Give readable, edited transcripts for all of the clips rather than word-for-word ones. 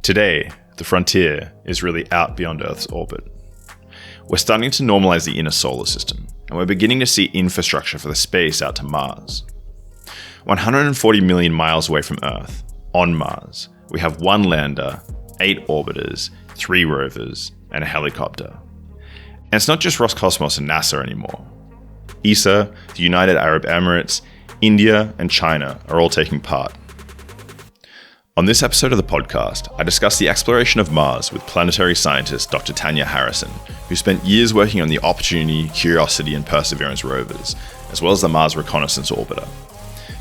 Today, the frontier is really out beyond Earth's orbit. We're starting to normalize the inner solar system, and we're beginning to see infrastructure for the space out to Mars. 140 million miles away from Earth, on Mars, we have one lander, 8 orbiters, 3 rovers, and a helicopter. And it's not just Roscosmos and NASA anymore. ESA, the United Arab Emirates, India, and China are all taking part. On this episode of the podcast, I discuss the exploration of Mars with planetary scientist Dr. Tanya Harrison, who spent years working on the Opportunity, Curiosity, and Perseverance rovers, as well as the Mars Reconnaissance Orbiter.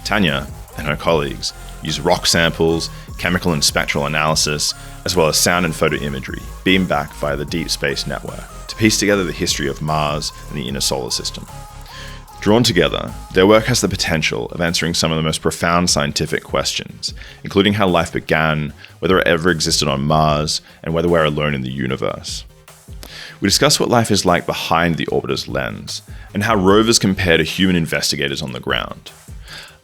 Tanya and her colleagues use rock samples, chemical and spectral analysis, as well as sound and photo imagery, beamed back via the Deep Space Network, to piece together the history of Mars and the inner solar system. Drawn together, their work has the potential of answering some of the most profound scientific questions, including how life began, whether it ever existed on Mars, and whether we're alone in the universe. We discuss what life is like behind the orbiter's lens, and how rovers compare to human investigators on the ground.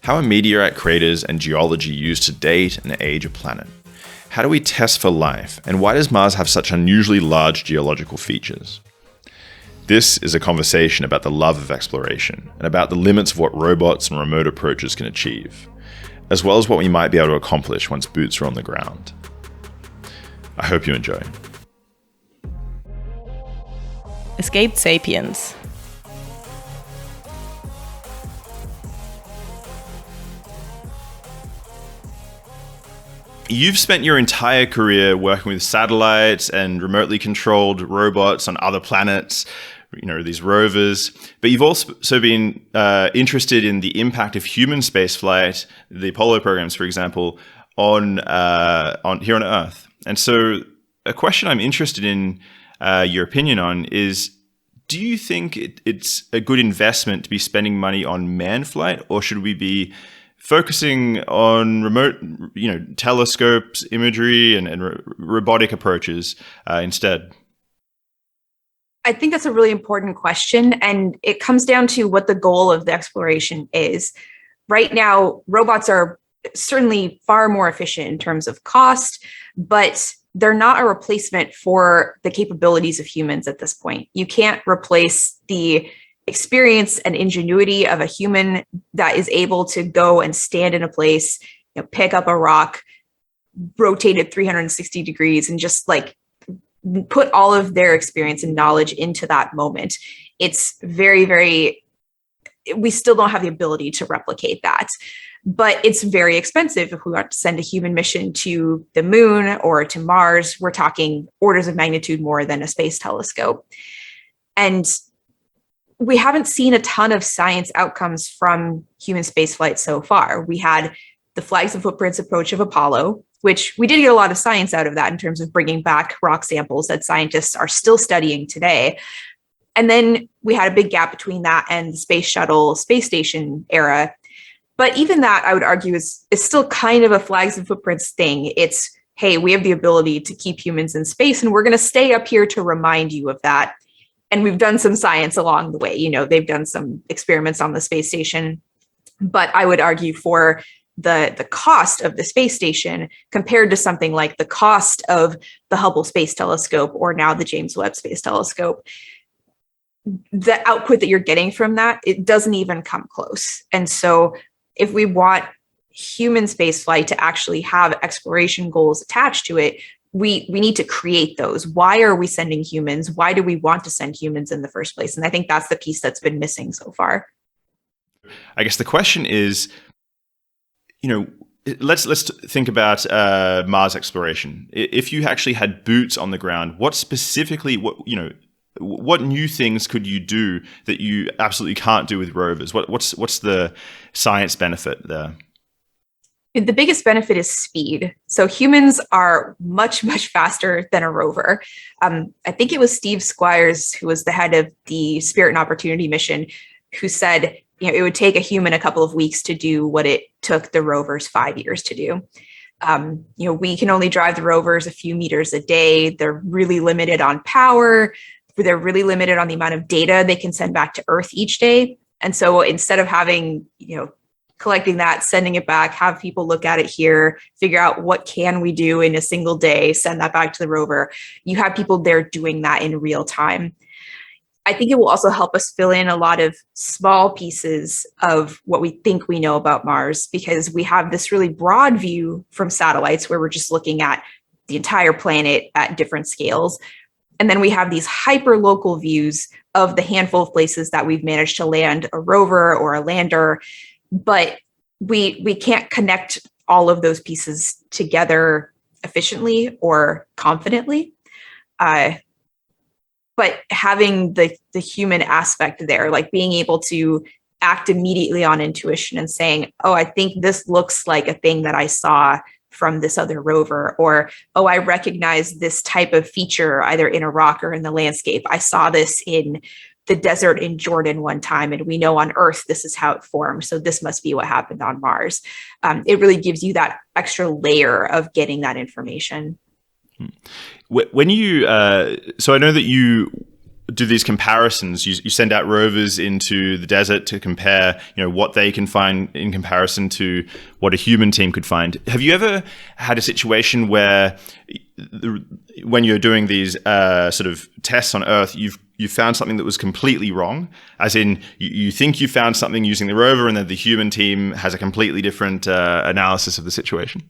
How are meteorite craters and geology used to date and age a planet? How do we test for life, and why does Mars have such unusually large geological features? This is a conversation about the love of exploration and about the limits of what robots and remote approaches can achieve, as well as what we might be able to accomplish once boots are on the ground. I hope you enjoy. Escaped Sapiens. You've spent your entire career working with satellites and remotely controlled robots on other planets, these rovers, but you've also been interested in the impact of human spaceflight, the Apollo programs, for example, on here on Earth. And so a question I'm interested in your opinion on is, do you think it's a good investment to be spending money on manned flight, or should we be focusing on remote, telescopes, imagery, and robotic approaches instead? I think that's a really important question, and it comes down to what the goal of the exploration is. Right now, robots are certainly far more efficient in terms of cost, but they're not a replacement for the capabilities of humans at this point. You can't replace the experience and ingenuity of a human that is able to go and stand in a place, pick up a rock, rotate it 360 degrees, and just put all of their experience and knowledge into that moment. It's very, we still don't have the ability to replicate that, but it's very expensive. If we want to send a human mission to the moon or to Mars, we're talking orders of magnitude more than a space telescope. And we haven't seen a ton of science outcomes from human spaceflight so far. We had the flags and footprints approach of Apollo, which we did get a lot of science out of that in terms of bringing back rock samples that scientists are still studying today. And then we had a big gap between that and the space shuttle, space station era. But even that, I would argue, is still kind of a flags and footprints thing. It's, hey, we have the ability to keep humans in space, and we're going to stay up here to remind you of that. And we've done some science along the way. They've done some experiments on the space station. But I would argue for the cost of the space station compared to something like the cost of the Hubble Space Telescope or now the James Webb Space Telescope, the output that you're getting from that, it doesn't even come close. And so if we want human spaceflight to actually have exploration goals attached to it, we need to create those. Why are we sending humans? Why do we want to send humans in the first place? And I think that's the piece that's been missing so far. I guess the question is, let's think about Mars exploration. If you actually had boots on the ground, what new things could you do that you absolutely can't do with rovers? What's the science benefit there? The biggest benefit is speed. So humans are much, much faster than a rover. I think it was Steve Squires, who was the head of the Spirit and Opportunity mission, who said, it would take a human a couple of weeks to do what it took the rovers 5 years to do. We can only drive the rovers a few meters a day. They're really limited on power. They're really limited on the amount of data they can send back to Earth each day. And so instead of having, collecting that, sending it back, have people look at it here, figure out what can we do in a single day, send that back to the rover. You have people there doing that in real time. I think it will also help us fill in a lot of small pieces of what we think we know about Mars, because we have this really broad view from satellites where we're just looking at the entire planet at different scales. And then we have these hyper local views of the handful of places that we've managed to land a rover or a lander, but we can't connect all of those pieces together efficiently or confidently. But having the human aspect there, like being able to act immediately on intuition and saying, oh, I think this looks like a thing that I saw from this other rover, or, oh, I recognize this type of feature either in a rock or in the landscape. I saw this in the desert in Jordan one time, and we know on Earth this is how it formed. So this must be what happened on Mars. It really gives you that extra layer of getting that information. When you, so I know that you do these comparisons. You send out rovers into the desert to compare, what they can find in comparison to what a human team could find. Have you ever had a situation where, when you're doing these sort of tests on Earth, you found something that was completely wrong? As in, you think you found something using the rover, and then the human team has a completely different analysis of the situation?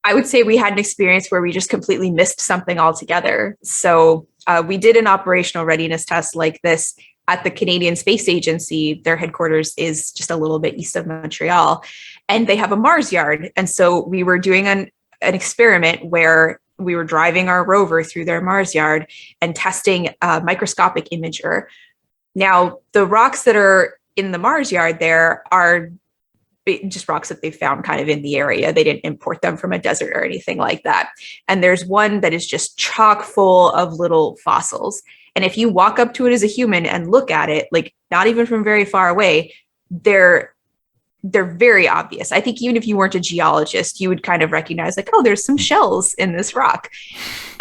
I would say we had an experience where we just completely missed something altogether. So we did an operational readiness test like this at the Canadian Space Agency. Their headquarters is just a little bit east of Montreal, and they have a Mars yard. And so we were doing an experiment where we were driving our rover through their Mars yard and testing a microscopic imager. Now, the rocks that are in the Mars yard there are just rocks that they found kind of in the area. They didn't import them from a desert or anything like that. And there's one that is just chock full of little fossils. And if you walk up to it as a human and look at it, like not even from very far away, they're very obvious. I think even if you weren't a geologist, you would kind of recognize like, oh, there's some shells in this rock.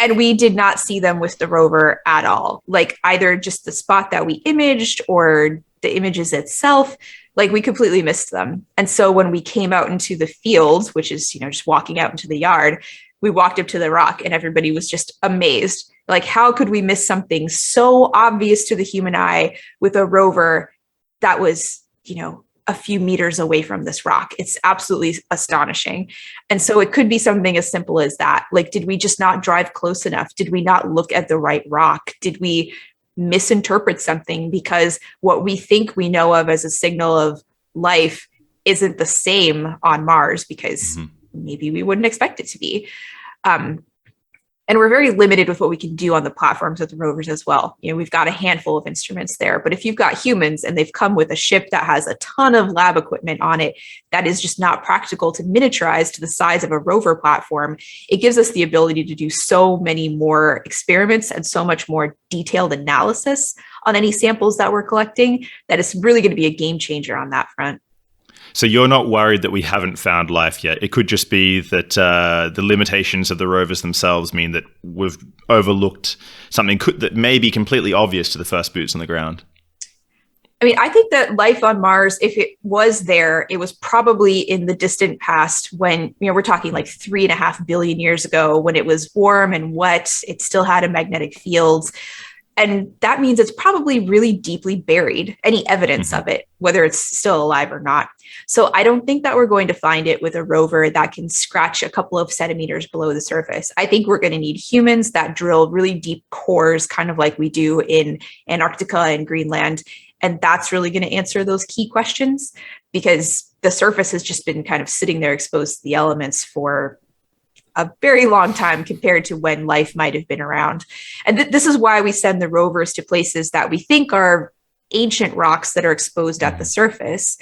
And we did not see them with the rover at all. Like either just the spot that we imaged or the images itself, like we completely missed them. And so when we came out into the field, which is, just walking out into the yard, we walked up to the rock and everybody was just amazed. Like, how could we miss something so obvious to the human eye with a rover that was, a few meters away from this rock? It's absolutely astonishing. And so it could be something as simple as that. Like, did we just not drive close enough? Did we not look at the right rock? Did we misinterpret something because what we think we know of as a signal of life isn't the same on Mars, because maybe we wouldn't expect it to be. And we're very limited with what we can do on the platforms of the rovers as well. We've got a handful of instruments there, but if you've got humans and they've come with a ship that has a ton of lab equipment on it, that is just not practical to miniaturize to the size of a rover platform. It gives us the ability to do so many more experiments and so much more detailed analysis on any samples that we're collecting that it's really going to be a game changer on that front. So you're not worried that we haven't found life yet? It could just be that the limitations of the rovers themselves mean that we've overlooked something that may be completely obvious to the first boots on the ground. I mean, I think that life on Mars, if it was there, it was probably in the distant past when, we're talking like 3.5 billion years ago, when it was warm and wet. It still had a magnetic field. And that means it's probably really deeply buried, any evidence of it, whether it's still alive or not. So I don't think that we're going to find it with a rover that can scratch a couple of centimeters below the surface. I think we're going to need humans that drill really deep cores, kind of like we do in Antarctica and Greenland. And that's really going to answer those key questions, because the surface has just been kind of sitting there exposed to the elements for a very long time compared to when life might have been around. And this is why we send the rovers to places that we think are ancient rocks that are exposed at the surface,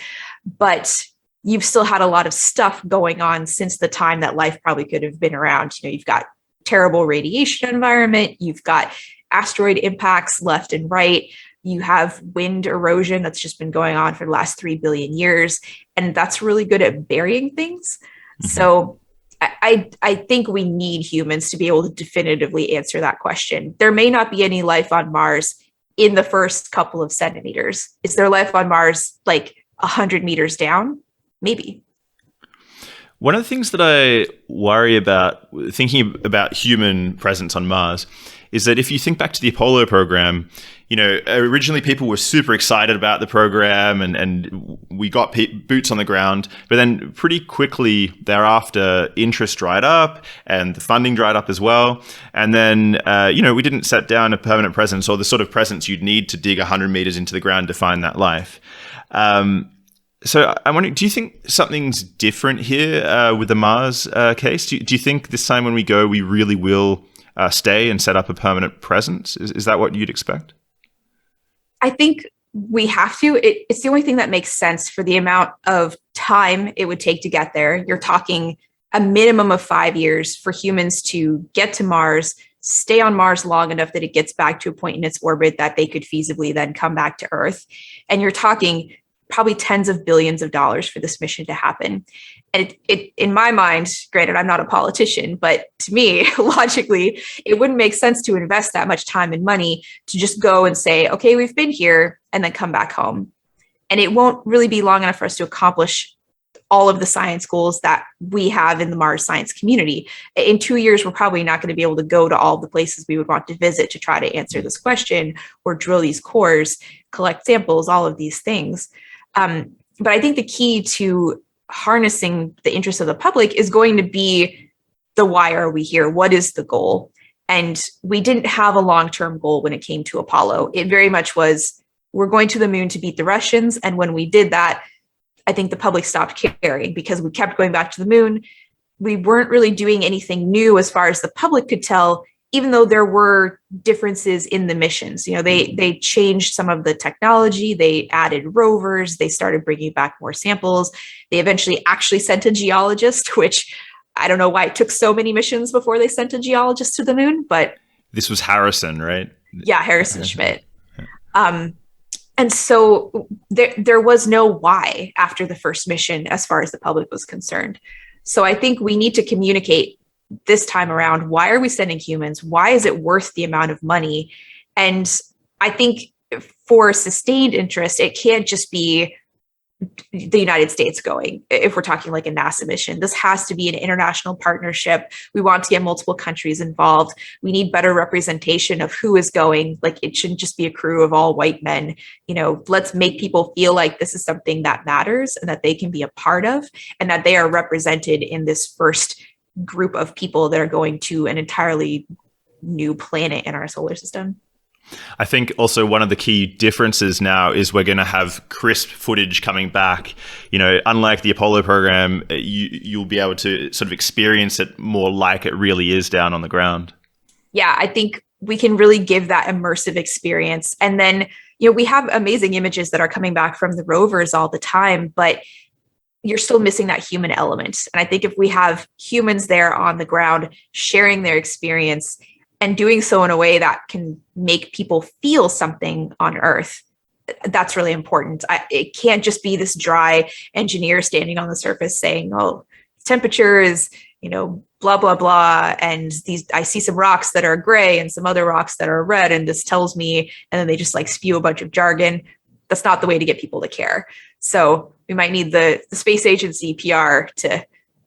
but you've still had a lot of stuff going on since the time that life probably could have been around. You've got terrible radiation environment, you've got asteroid impacts left and right, you have wind erosion that's just been going on for the last 3 billion years, and that's really good at burying things. So I think we need humans to be able to definitively answer that question. There may not be any life on Mars in the first couple of centimeters. Is there life on Mars like 100 meters down? maybe. One of the things that I worry about thinking about human presence on Mars is that if you think back to the Apollo program, originally people were super excited about the program and we got boots on the ground, but then pretty quickly thereafter, interest dried up and the funding dried up as well. And then, we didn't set down a permanent presence or the sort of presence you'd need to dig 100 meters into the ground to find that life. So I'm wondering, do you think something's different here with the Mars case? Do you think this time when we go, we really will stay and set up a permanent presence? Is that what you'd expect? I think we have to. It's the only thing that makes sense for the amount of time it would take to get there. You're talking a minimum of 5 years for humans to get to Mars, stay on Mars long enough that it gets back to a point in its orbit that they could feasibly then come back to Earth. And you're talking probably tens of billions of dollars for this mission to happen. And it in my mind, granted, I'm not a politician, but to me, logically, it wouldn't make sense to invest that much time and money to just go and say, okay, we've been here, and then come back home. And it won't really be long enough for us to accomplish all of the science goals that we have in the Mars science community. In 2 years, we're probably not going to be able to go to all the places we would want to visit to try to answer this question or drill these cores, collect samples, all of these things. But I think the key to harnessing the interest of the public is going to be the why are we here? What is the goal? And we didn't have a long-term goal when it came to Apollo. It very much was, we're going to the moon to beat the Russians. And when we did that, I think the public stopped caring because we kept going back to the moon. We weren't really doing anything new as far as the public could tell, even though there were differences in the missions. They changed some of the technology, they added rovers, they started bringing back more samples. They eventually actually sent a geologist, which I don't know why it took so many missions before they sent a geologist to the moon, but... This was Harrison, right? Yeah, Harrison Schmitt. And so there was no why after the first mission as far as the public was concerned. So I think we need to communicate this time around, why are we sending humans? Why is it worth the amount of money? And I think for sustained interest, it can't just be the United States going. If we're talking like a NASA mission, this has to be an international partnership. We want to get multiple countries involved. We need better representation of who is going. Like, it shouldn't just be a crew of all white men. Let's make people feel like this is something that matters and that they can be a part of, and that they are represented in this first group of people that are going to an entirely new planet in our solar system. I think also one of the key differences now is we're going to have crisp footage coming back. Unlike the Apollo program, you'll be able to sort of experience it more like it really is down on the ground. Yeah, I think we can really give that immersive experience. And then, we have amazing images that are coming back from the rovers all the time, but you're still missing that human element. And I think if we have humans there on the ground sharing their experience and doing so in a way that can make people feel something on Earth, that's really important. It can't just be this dry engineer standing on the surface saying, oh, temperature is, blah, blah, blah. And I see some rocks that are gray and some other rocks that are red. And this tells me, and then they just spew a bunch of jargon. That's not the way to get people to care. So we might need the space agency PR to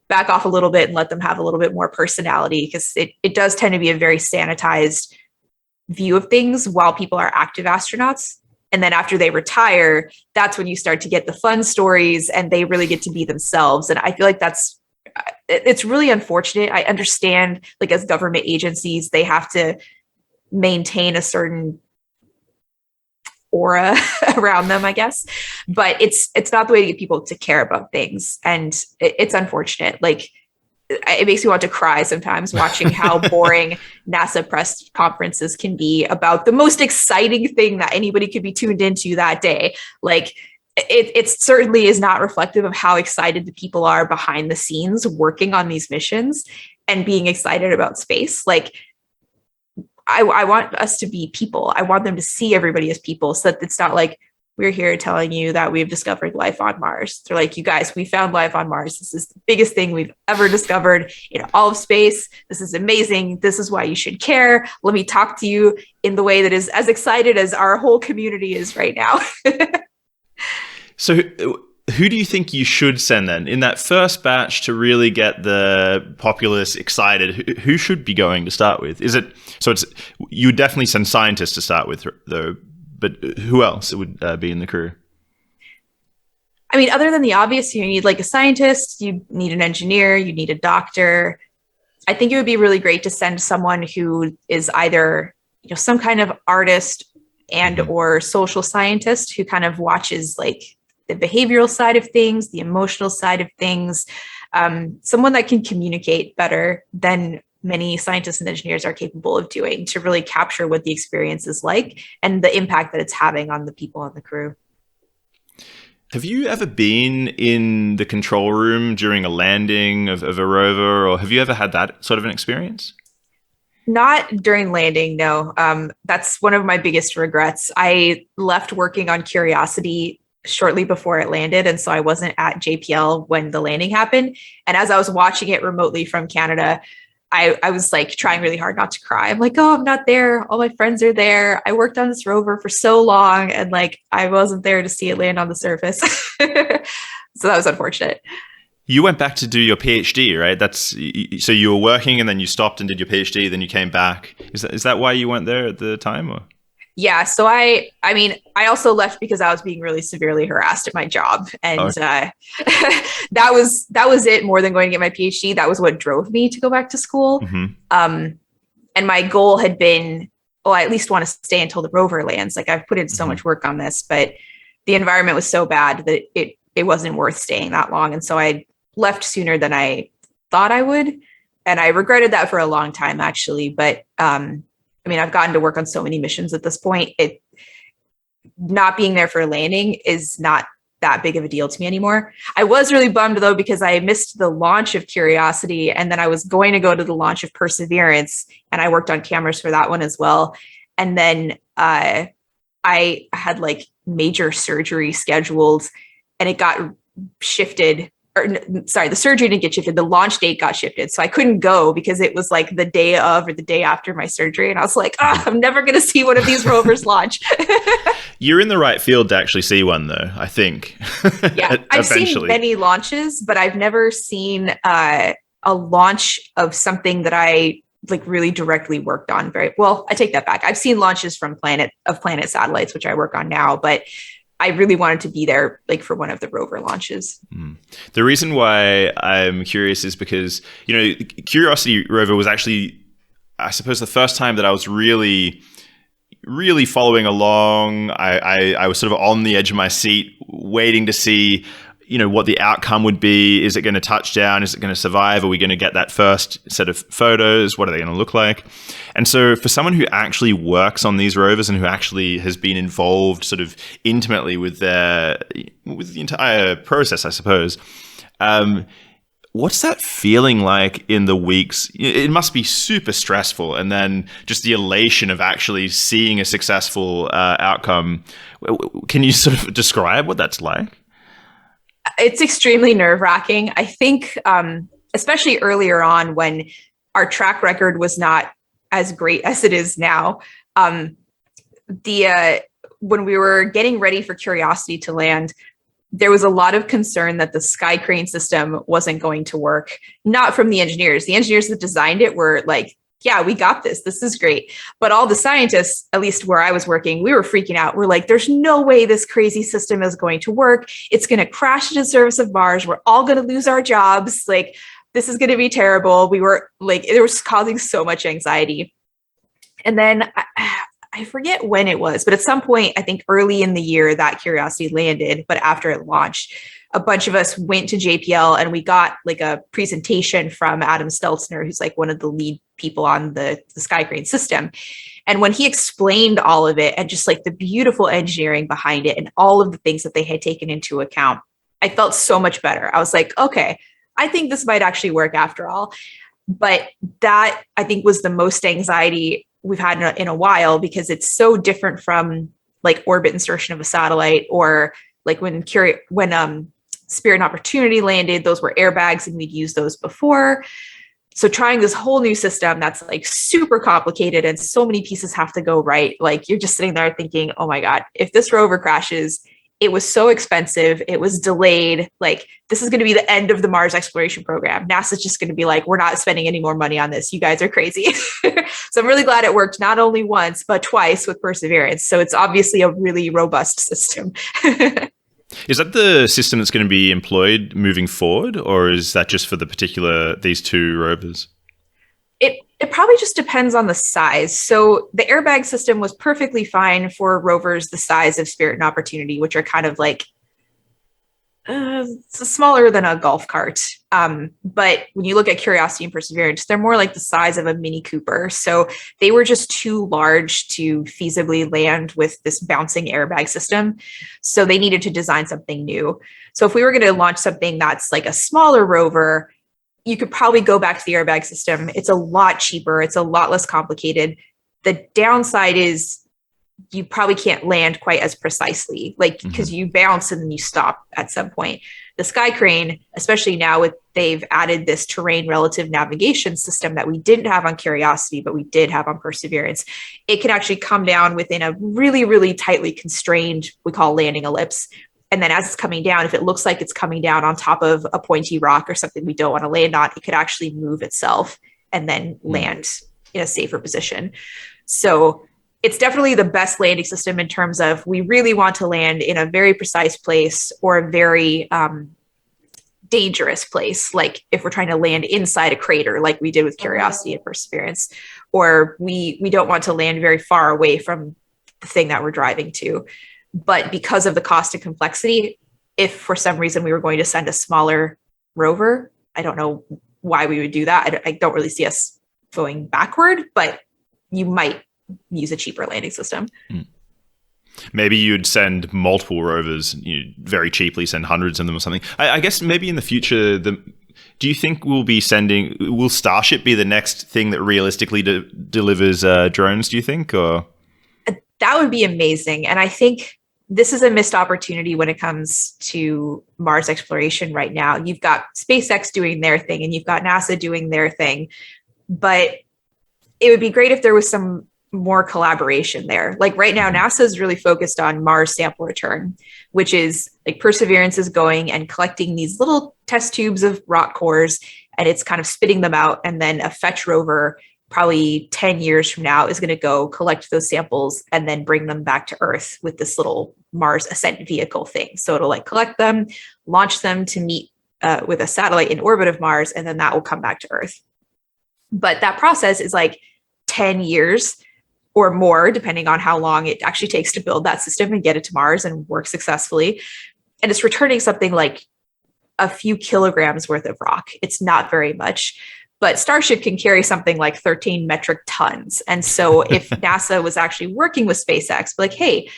back off a little bit and let them have a little bit more personality, because it does tend to be a very sanitized view of things while people are active astronauts. And then after they retire, that's when you start to get the fun stories and they really get to be themselves. And I feel like it's really unfortunate. I understand, as government agencies, they have to maintain a certain aura around them, I guess, but it's not the way to get people to care about things. And it's unfortunate. It makes me want to cry sometimes watching how boring NASA press conferences can be about the most exciting thing that anybody could be tuned into that day. It certainly is not reflective of how excited the people are behind the scenes working on these missions and being excited about space. I want us to be people. I want them to see everybody as people, so that it's not we're here telling you that we've discovered life on Mars. They're you guys, we found life on Mars. This is the biggest thing we've ever discovered in all of space. This is amazing. This is why you should care. Let me talk to you in the way that is as excited as our whole community is right now. So who do you think you should send then in that first batch to really get the populace excited? Who should be going to start with? Is it so? It's you would definitely send scientists to start with, though. But who else would be in the crew? I mean, other than the obvious, you need like a scientist, you need an engineer, you need a doctor. I think it would be really great to send someone who is either, some kind of artist and or social scientist who kind of watches like the behavioral side of things, the emotional side of things, someone that can communicate better than many scientists and engineers are capable of doing to really capture what the experience is like and the impact that it's having on the people on the crew. Have you ever been in the control room during a landing of a rover, or have you ever had that sort of an experience? Not during landing, no. That's one of my biggest regrets. I left working on Curiosity shortly before it landed, and so I wasn't at JPL when the landing happened. And as I was watching it remotely from Canada, I was like trying really hard not to cry. I'm like, oh, I'm not there. All my friends are there. I worked on this rover for so long, and like I wasn't there to see it land on the surface. So that was unfortunate. You went back to do your PhD, right? So you were working and then you stopped and did your PhD, then you came back. Is that why you went there at the time? Or? Yeah. So I also left because I was being really severely harassed at my job. And that was it more than going to get my PhD. That was what drove me to go back to school. And my goal had been, I at least want to stay until the rover lands. Like I've put in so much work on this, but the environment was so bad that it wasn't worth staying that long. And so I left sooner than I thought I would. And I regretted that for a long time, actually. But I've gotten to work on so many missions at this point. It not being there for a landing is not that big of a deal to me anymore. I was really bummed though, because I missed the launch of Curiosity, and then I was going to go to the launch of Perseverance, and I worked on cameras for that one as well. And then I had like major surgery scheduled, and it got shifted. The surgery didn't get shifted. The launch date got shifted. So I couldn't go because it was like the day of or the day after my surgery. And I was like, I'm never going to see one of these rovers launch. You're in the right field to actually see one though, I think. Yeah, I've seen many launches, but I've never seen a launch of something that I like really directly worked on. Very well, I take that back. I've seen launches from planet satellites, which I work on now, but I really wanted to be there like for one of the rover launches. The reason why I'm curious is because, Curiosity rover was actually, I suppose, the first time that I was really, really following along. I was sort of on the edge of my seat waiting to see, what the outcome would be. Is it going to touch down? Is it going to survive? Are we going to get that first set of photos? What are they going to look like? And so for someone who actually works on these rovers and who actually has been involved sort of intimately with the entire process, I suppose, what's that feeling like in the weeks? It must be super stressful. And then just the elation of actually seeing a successful outcome. Can you sort of describe what that's like? It's extremely nerve-wracking. I think, especially earlier on when our track record was not as great as it is now, when we were getting ready for Curiosity to land, there was a lot of concern that the sky crane system wasn't going to work. Not from the engineers. The engineers that designed it were like, yeah, we got this. This is great. But all the scientists, at least where I was working, we were freaking out. We're like, there's no way this crazy system is going to work. It's going to crash into the surface of Mars. We're all going to lose our jobs. Like, this is going to be terrible. We were like, it was causing so much anxiety. And then I forget when it was, but at some point, I think early in the year that Curiosity landed, but after it launched, a bunch of us went to JPL and we got like a presentation from Adam Stelzner, who's like one of the lead people on the sky crane system. And when he explained all of it and just like the beautiful engineering behind it and all of the things that they had taken into account, I felt so much better. I was like, okay, I think this might actually work after all. But that I think was the most anxiety we've had in a while, because it's so different from like orbit insertion of a satellite, or like when Spirit and Opportunity landed, those were airbags and we'd used those before. So trying this whole new system that's like super complicated and so many pieces have to go right. Like you're just sitting there thinking, oh my God, if this rover crashes, it was so expensive. It was delayed. Like, this is going to be the end of the Mars exploration program. NASA's just going to be like, we're not spending any more money on this. You guys are crazy. So I'm really glad it worked not only once, but twice with Perseverance. So it's obviously a really robust system. Is that the system that's going to be employed moving forward, or is that just for these two rovers? It probably just depends on the size. So the airbag system was perfectly fine for rovers the size of Spirit and Opportunity, which are kind of like smaller than a golf cart. But when you look at Curiosity and Perseverance, they're more like the size of a Mini Cooper. So they were just too large to feasibly land with this bouncing airbag system. So they needed to design something new. So if we were going to launch something that's like a smaller rover, you could probably go back to the airbag system. It's a lot cheaper. It's a lot less complicated. The downside is you probably can't land quite as precisely, like, because you bounce and then you stop at some point. The Sky Crane, especially now they've added this terrain relative navigation system that we didn't have on Curiosity, but we did have on Perseverance. It can actually come down within a really, really tightly constrained, we call landing ellipse. And then as it's coming down, if it looks like it's coming down on top of a pointy rock or something we don't want to land on, it could actually move itself and then land in a safer position. So it's definitely the best landing system in terms of we really want to land in a very precise place or a very dangerous place. Like if we're trying to land inside a crater, like we did with Curiosity and Perseverance, or we don't want to land very far away from the thing that we're driving to. But because of the cost and complexity, if for some reason we were going to send a smaller rover, I don't know why we would do that. I don't really see us going backward, but you might use a cheaper landing system. Maybe you'd send multiple rovers, very cheaply send hundreds of them or something. I guess maybe in the future, do you think will Starship be the next thing that realistically delivers drones, do you think? Or that would be amazing. And I think this is a missed opportunity when it comes to Mars exploration right now. You've got SpaceX doing their thing and you've got NASA doing their thing, but it would be great if there was some more collaboration there. Like right now, NASA is really focused on Mars sample return, which is like Perseverance is going and collecting these little test tubes of rock cores, and it's kind of spitting them out. And then a fetch rover, probably 10 years from now, is going to go collect those samples and then bring them back to Earth with this little Mars ascent vehicle thing. So it'll like collect them, launch them to meet with a satellite in orbit of Mars, and then that will come back to Earth. But that process is like 10 years or more, depending on how long it actually takes to build that system and get it to Mars and work successfully. And it's returning something like a few kilograms worth of rock. It's not very much, but Starship can carry something like 13 metric tons. And so if NASA was actually working with SpaceX, like, hey,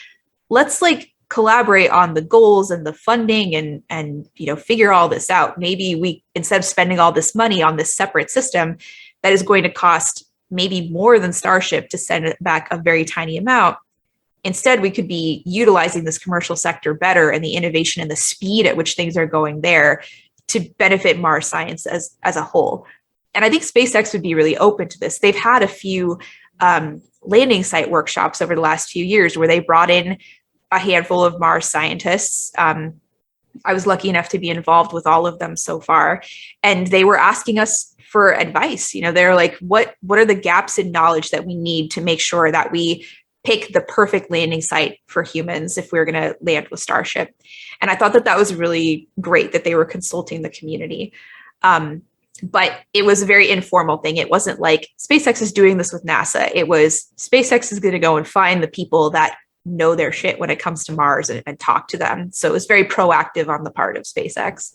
let's like collaborate on the goals and the funding and figure all this out. Maybe we, instead of spending all this money on this separate system that is going to cost maybe more than Starship to send it back a very tiny amount, instead we could be utilizing this commercial sector better and the innovation and the speed at which things are going there to benefit Mars science as a whole. And I think SpaceX would be really open to this. They've had a few landing site workshops over the last few years where they brought in a handful of Mars scientists. I was lucky enough to be involved with all of them so far. And they were asking us for advice. They're like, what are the gaps in knowledge that we need to make sure that we pick the perfect landing site for humans if we're going to land with Starship? And I thought that was really great that they were consulting the community. But it was a very informal thing. It wasn't like SpaceX is doing this with NASA. It was SpaceX is going to go and find the people that know their shit when it comes to Mars and talk to them. So it was very proactive on the part of SpaceX.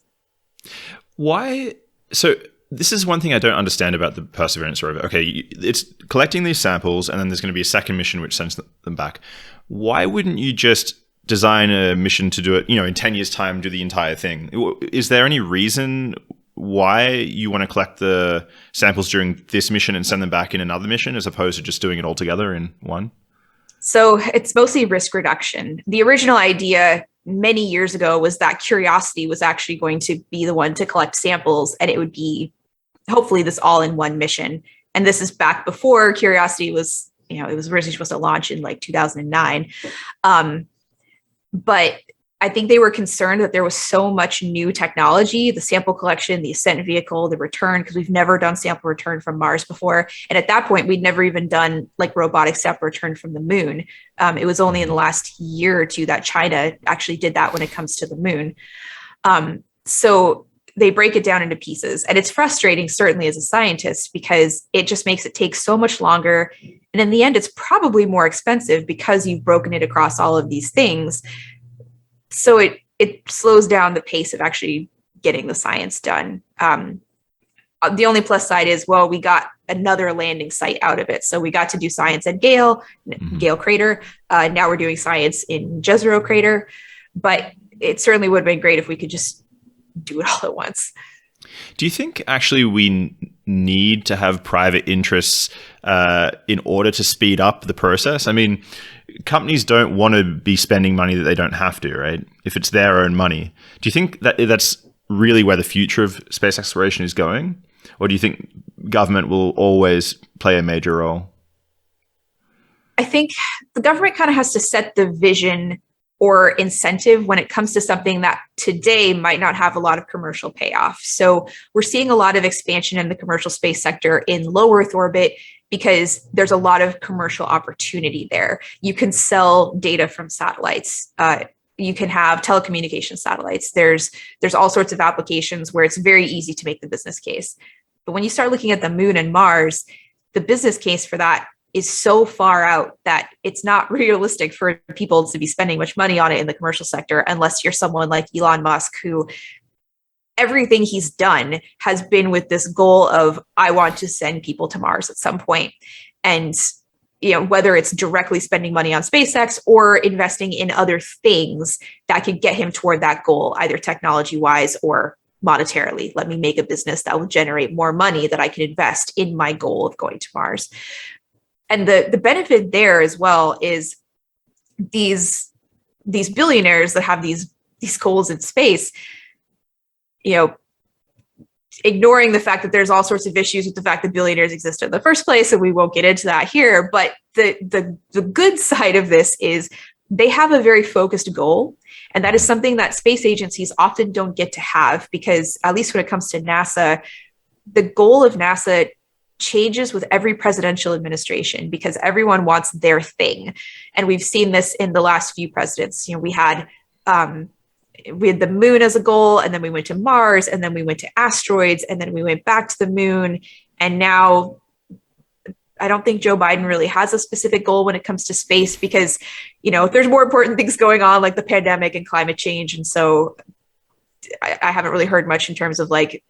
Why? So this is one thing I don't understand about the Perseverance rover. Okay, it's collecting these samples, and then there's going to be a second mission which sends them back. Why wouldn't you just design a mission to do it, in 10 years' time, do the entire thing? Is there any reason why you want to collect the samples during this mission and send them back in another mission, as opposed to just doing it all together in one? So it's mostly risk reduction. The original idea many years ago was that Curiosity was actually going to be the one to collect samples, and it would be hopefully this all in one mission. And this is back before Curiosity was, it was originally supposed to launch in like 2009. But I think they were concerned that there was so much new technology, the sample collection, the ascent vehicle, the return, because we've never done sample return from Mars before. And at that point, we'd never even done like robotic sample return from the moon. It was only in the last year or two that China actually did that when it comes to the moon. So they break it down into pieces. And it's frustrating, certainly as a scientist, because it just makes it take so much longer. And in the end, it's probably more expensive because you've broken it across all of these things. So it slows down the pace of actually getting the science done. The only plus side is, well, we got another landing site out of it. So we got to do science at Gale Crater. Now we're doing science in Jezero Crater. But it certainly would have been great if we could just do it all at once. Do you think actually we need to have private interests in order to speed up the process? I mean, companies don't want to be spending money that they don't have to, right? If it's their own money. Do you think that that's really where the future of space exploration is going? Or do you think government will always play a major role? I think the government kind of has to set the vision or incentive when it comes to something that today might not have a lot of commercial payoff. So we're seeing a lot of expansion in the commercial space sector in low Earth orbit because there's a lot of commercial opportunity there. You can sell data from satellites. You can have telecommunication satellites. There's all sorts of applications where it's very easy to make the business case. But when you start looking at the moon and Mars, the business case for that is so far out that it's not realistic for people to be spending much money on it in the commercial sector unless you're someone like Elon Musk, who everything he's done has been with this goal of, I want to send people to Mars at some point. And whether it's directly spending money on SpaceX or investing in other things that could get him toward that goal, either technology-wise or monetarily. Let me make a business that will generate more money that I can invest in my goal of going to Mars. And the benefit there as well is these billionaires that have these goals in space, ignoring the fact that there's all sorts of issues with the fact that billionaires exist in the first place, and we won't get into that here. But the good side of this is they have a very focused goal. And that is something that space agencies often don't get to have, because at least when it comes to NASA, the goal of NASA changes with every presidential administration because everyone wants their thing. And we've seen this in the last few presidents. We had the moon as a goal, and then we went to Mars, and then we went to asteroids, and then we went back to the moon. And now I don't think Joe Biden really has a specific goal when it comes to space because, there's more important things going on like the pandemic and climate change. And so I haven't really heard much in terms of like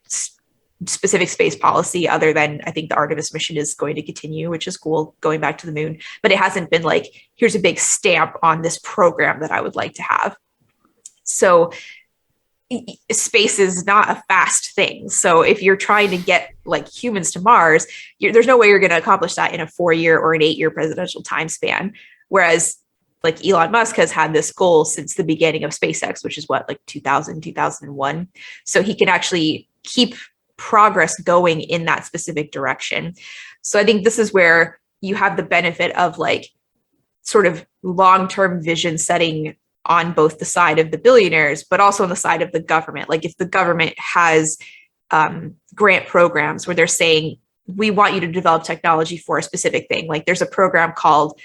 specific space policy, other than I think the Artemis mission is going to continue, which is cool, going back to the moon. But it hasn't been like, here's a big stamp on this program that I would like to have. So space is not a fast thing. So if you're trying to get like humans to Mars, there's no way you're going to accomplish that in a 4-year or an 8-year presidential time span. Whereas like Elon Musk has had this goal since the beginning of SpaceX, which is like 2001. So he can actually keep progress going in that specific direction. So I think this is where you have the benefit of like sort of long-term vision setting on both the side of the billionaires, but also on the side of the government. Like if the government has grant programs where they're saying, we want you to develop technology for a specific thing. Like there's a program called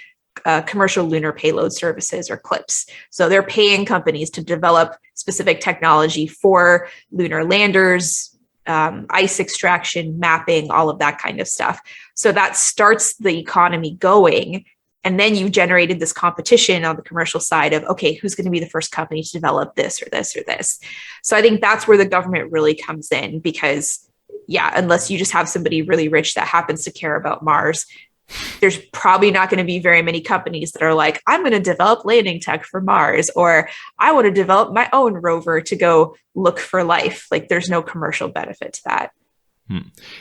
Commercial Lunar Payload Services, or CLIPS. So they're paying companies to develop specific technology for lunar landers, ice extraction, mapping, all of that kind of stuff. So that starts the economy going. And then you've generated this competition on the commercial side of, okay, who's going to be the first company to develop this or this or this? So I think that's where the government really comes in, because unless you just have somebody really rich that happens to care about Mars, there's probably not going to be very many companies that are like, I'm going to develop landing tech for Mars, or I want to develop my own rover to go look for life. Like there's no commercial benefit to that.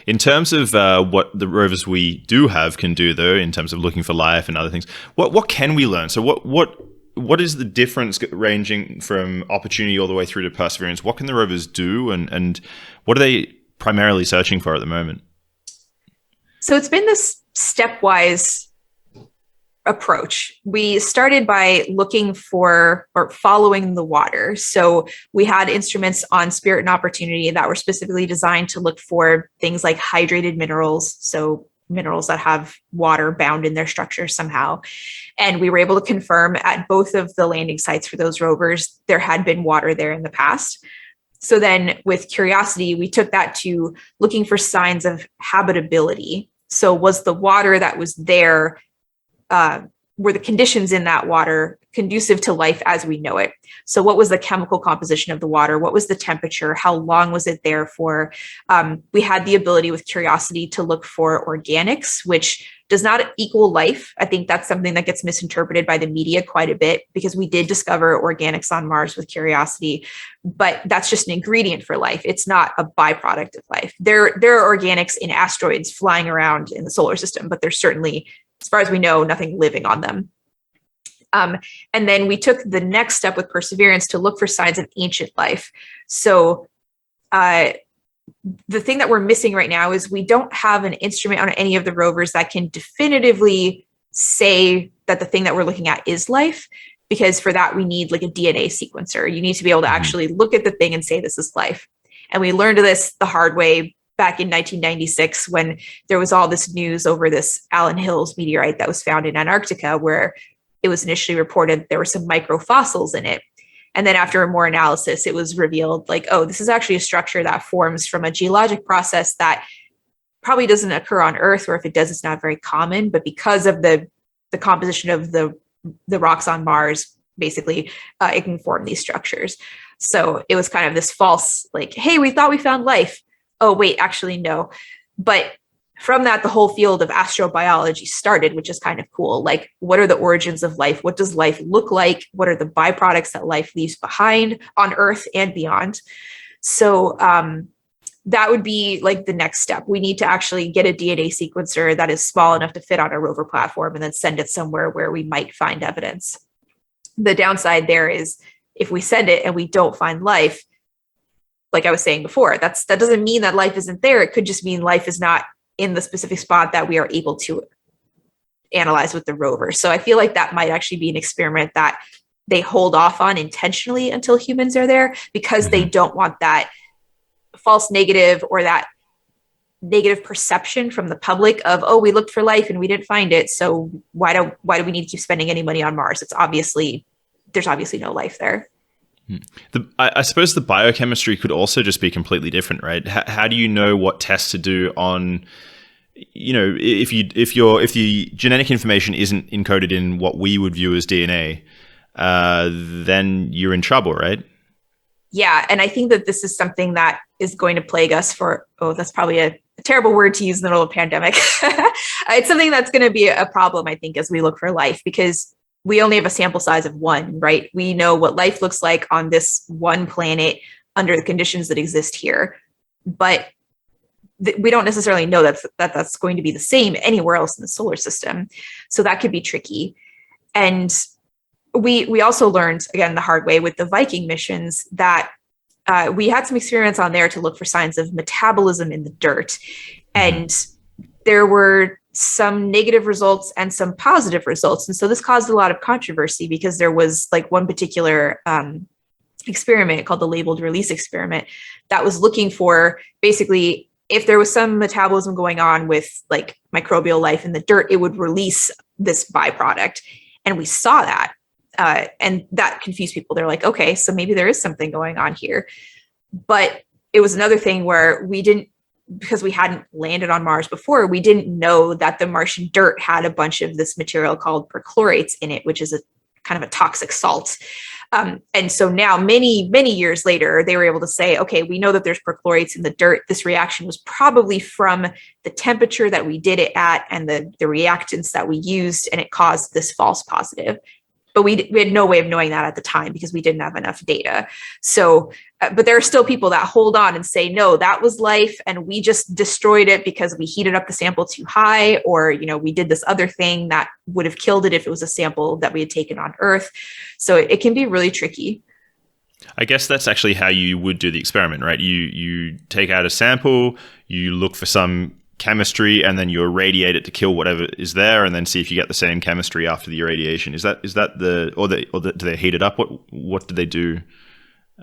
In terms of what the rovers we do have can do, though, in terms of looking for life and other things, what can we learn? So what is the difference ranging from Opportunity all the way through to Perseverance? What can the rovers do, and what are they primarily searching for at the moment? So it's been this stepwise approach. We started by looking for or following the water. So we had instruments on Spirit and Opportunity that were specifically designed to look for things like hydrated minerals. So minerals that have water bound in their structure somehow. And we were able to confirm at both of the landing sites for those rovers, there had been water there in the past. So then with Curiosity, we took that to looking for signs of habitability. So was the water that was there, were the conditions in that water conducive to life as we know it? So what was the chemical composition of the water? What was the temperature? How long was it there for? We had the ability with Curiosity to look for organics, which does not equal life. I think that's something that gets misinterpreted by the media quite a bit, because we did discover organics on Mars with Curiosity, but that's just an ingredient for life. It's not a byproduct of life. There are organics in asteroids flying around in the solar system, but there's certainly, as far as we know, nothing living on them. And then we took the next step with Perseverance to look for signs of ancient life. So the thing that we're missing right now is we don't have an instrument on any of the rovers that can definitively say that the thing that we're looking at is life, because for that we need like a DNA sequencer. You need to be able to actually look at the thing and say this is life. And we learned this the hard way back in 1996 when there was all this news over this Allen Hills meteorite that was found in Antarctica, where it was initially reported there were some microfossils in it. And then after more analysis, it was revealed like, oh, this is actually a structure that forms from a geologic process that probably doesn't occur on Earth, or if it does, it's not very common. But because of the composition of the rocks on Mars, basically, it can form these structures. So it was kind of this false, like, hey, we thought we found life. Oh, wait, actually, no. But from that, the whole field of astrobiology started, which is kind of cool. Like, what are the origins of life? What does life look like? What are the byproducts that life leaves behind on Earth and beyond? So that would be like the next step. We need to actually get a DNA sequencer that is small enough to fit on a rover platform and then send it somewhere where we might find evidence. The downside there is if we send it and we don't find life, like I was saying before, that doesn't mean that life isn't there. It could just mean life is not in the specific spot that we are able to analyze with the rover. So I feel like that might actually be an experiment that they hold off on intentionally until humans are there, because they don't want that false negative or that negative perception from the public of, oh, we looked for life and we didn't find it. So why do we need to keep spending any money on Mars? There's obviously no life there. I suppose the biochemistry could also just be completely different, right? How do you know what tests to do on, if the genetic information isn't encoded in what we would view as DNA, then you're in trouble, right? Yeah, and I think that this is something that is going to plague us for, that's probably a terrible word to use in the middle of a pandemic. It's something that's going to be a problem, I think, as we look for life, because we only have a sample size of one, right? We know what life looks like on this one planet under the conditions that exist here, but we don't necessarily know that's going to be the same anywhere else in the solar system. So that could be tricky. And we also learned, again, the hard way with the Viking missions that we had some experiments on there to look for signs of metabolism in the dirt. And there were some negative results and some positive results. And so this caused a lot of controversy, because there was like one particular experiment called the labeled release experiment that was looking for basically if there was some metabolism going on with like microbial life in the dirt, it would release this byproduct. And we saw that. And that confused people. They're like, okay, so maybe there is something going on here. But it was another thing where because we hadn't landed on Mars before, we didn't know that the Martian dirt had a bunch of this material called perchlorates in it, which is a kind of a toxic salt. And so now, many, many years later, they were able to say, okay, we know that there's perchlorates in the dirt. This reaction was probably from the temperature that we did it at and the reactants that we used, and it caused this false positive. But we had no way of knowing that at the time because we didn't have enough data. So, but there are still people that hold on and say, no, that was life, and we just destroyed it because we heated up the sample too high, or, we did this other thing that would have killed it if it was a sample that we had taken on Earth. So it can be really tricky. I guess that's actually how you would do the experiment, right? You take out a sample, you look for some chemistry, and then you irradiate it to kill whatever is there, and then see if you get the same chemistry after the irradiation. Is that do they heat it up? What do they do?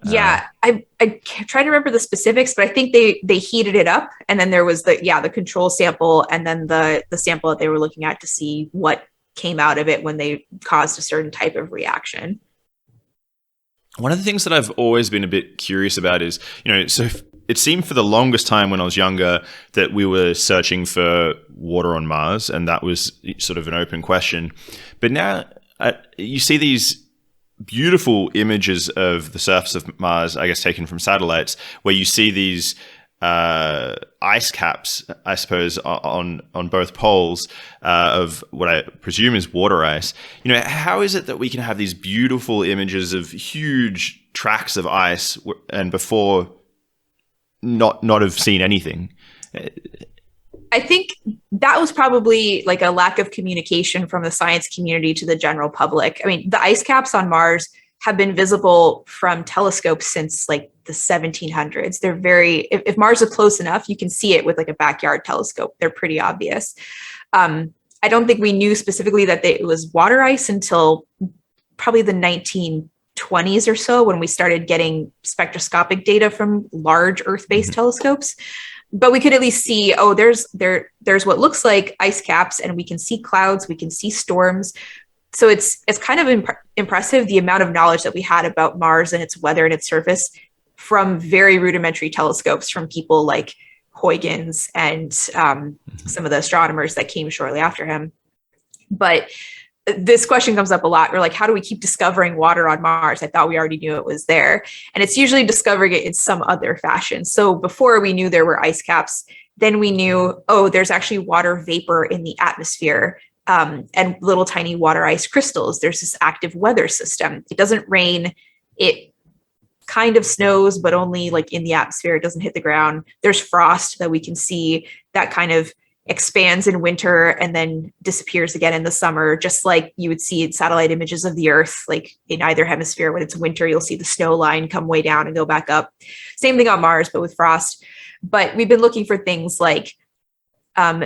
Yeah, I try to remember the specifics, but I think they heated it up, and then there was the control sample, and then the sample that they were looking at to see what came out of it when they caused a certain type of reaction. One of the things that I've always been a bit curious about is, so it seemed for the longest time when I was younger that we were searching for water on Mars, and that was sort of an open question. But now you see these beautiful images of the surface of Mars, I guess taken from satellites, where you see these ice caps, I suppose, on both poles of what I presume is water ice. How is it that we can have these beautiful images of huge tracts of ice and before not have seen anything? I think that was probably like a lack of communication from the science community to the general public. I mean, the ice caps on Mars have been visible from telescopes since like the 1700s. They're if Mars is close enough, you can see it with like a backyard telescope. They're pretty obvious. I don't think we knew specifically that it was water ice until probably the 1920s or so, when we started getting spectroscopic data from large Earth-based telescopes. But we could at least see, there's what looks like ice caps, and we can see clouds, we can see storms. So it's kind of impressive, the amount of knowledge that we had about Mars and its weather and its surface from very rudimentary telescopes from people like Huygens and some of the astronomers that came shortly after him. But this question comes up a lot. We're like, how do we keep discovering water on Mars? I thought we already knew it was there. And it's usually discovering it in some other fashion. So before we knew there were ice caps, then we knew, there's actually water vapor in the atmosphere, and little tiny water ice crystals. There's this active weather system. It doesn't rain. It kind of snows, but only like in the atmosphere. It doesn't hit the ground. There's frost that we can see that kind of expands in winter and then disappears again in the summer, just like you would see in satellite images of the Earth, like in either hemisphere. When it's winter, you'll see the snow line come way down and go back up. Same thing on Mars, but with frost. But we've been looking for things like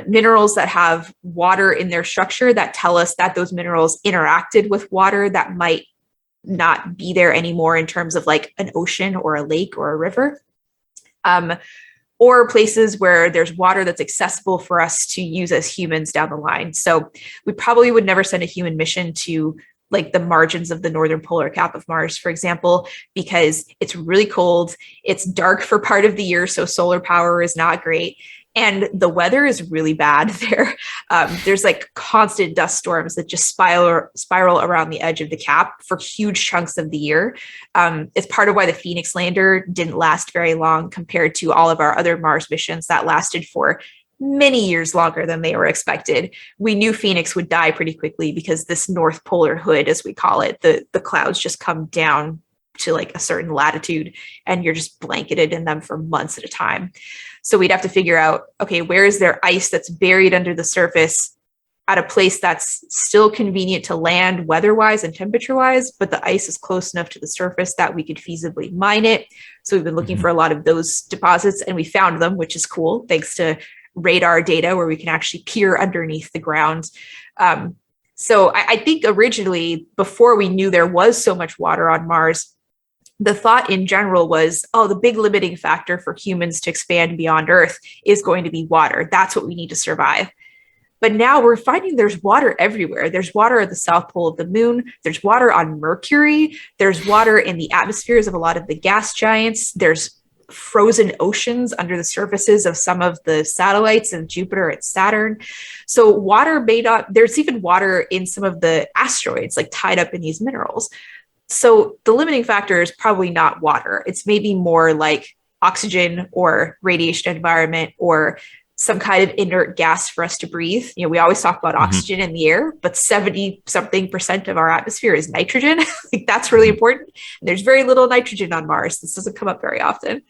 minerals that have water in their structure that tell us that those minerals interacted with water that might not be there anymore in terms of like an ocean or a lake or a river. Or places where there's water that's accessible for us to use as humans down the line. So we probably would never send a human mission to like the margins of the northern polar cap of Mars, for example, because it's really cold. It's dark for part of the year, so solar power is not great. And the weather is really bad there. There's like constant dust storms that just spiral around the edge of the cap for huge chunks of the year. It's part of why the Phoenix lander didn't last very long compared to all of our other Mars missions that lasted for many years longer than they were expected. We knew Phoenix would die pretty quickly because this North Polar hood, as we call it, the clouds just come down to like a certain latitude and you're just blanketed in them for months at a time. So we'd have to figure out, okay, where is there ice that's buried under the surface at a place that's still convenient to land weather-wise and temperature-wise, but the ice is close enough to the surface that we could feasibly mine it. So we've been looking for a lot of those deposits, and we found them, which is cool, thanks to radar data where we can actually peer underneath the ground. So I think originally, before we knew there was so much water on Mars, the thought in general was, the big limiting factor for humans to expand beyond Earth is going to be water. That's what we need to survive. But now we're finding there's water everywhere. There's water at the south pole of the moon. There's water on Mercury. There's water in the atmospheres of a lot of the gas giants. There's frozen oceans under the surfaces of some of the satellites of Jupiter and Saturn. So water there's even water in some of the asteroids, like tied up in these minerals. So the limiting factor is probably not water. It's maybe more like oxygen or radiation environment or some kind of inert gas for us to breathe. We always talk about oxygen in the air, but 70-something% of our atmosphere is nitrogen. Like that's really important. There's very little nitrogen on Mars. This doesn't come up very often.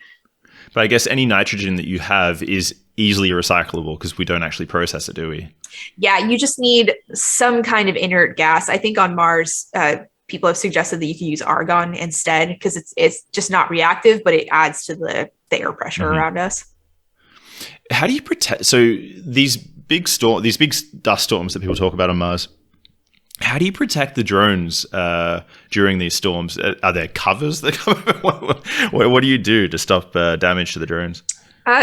But I guess any nitrogen that you have is easily recyclable because we don't actually process it, do we? Yeah, you just need some kind of inert gas. I think on Mars, people have suggested that you can use argon instead because it's just not reactive, but it adds to the air pressure around us. How do you protect? So these big dust storms that people talk about on Mars. How do you protect the drones during these storms? Are there covers that come? What do you do to stop damage to the drones?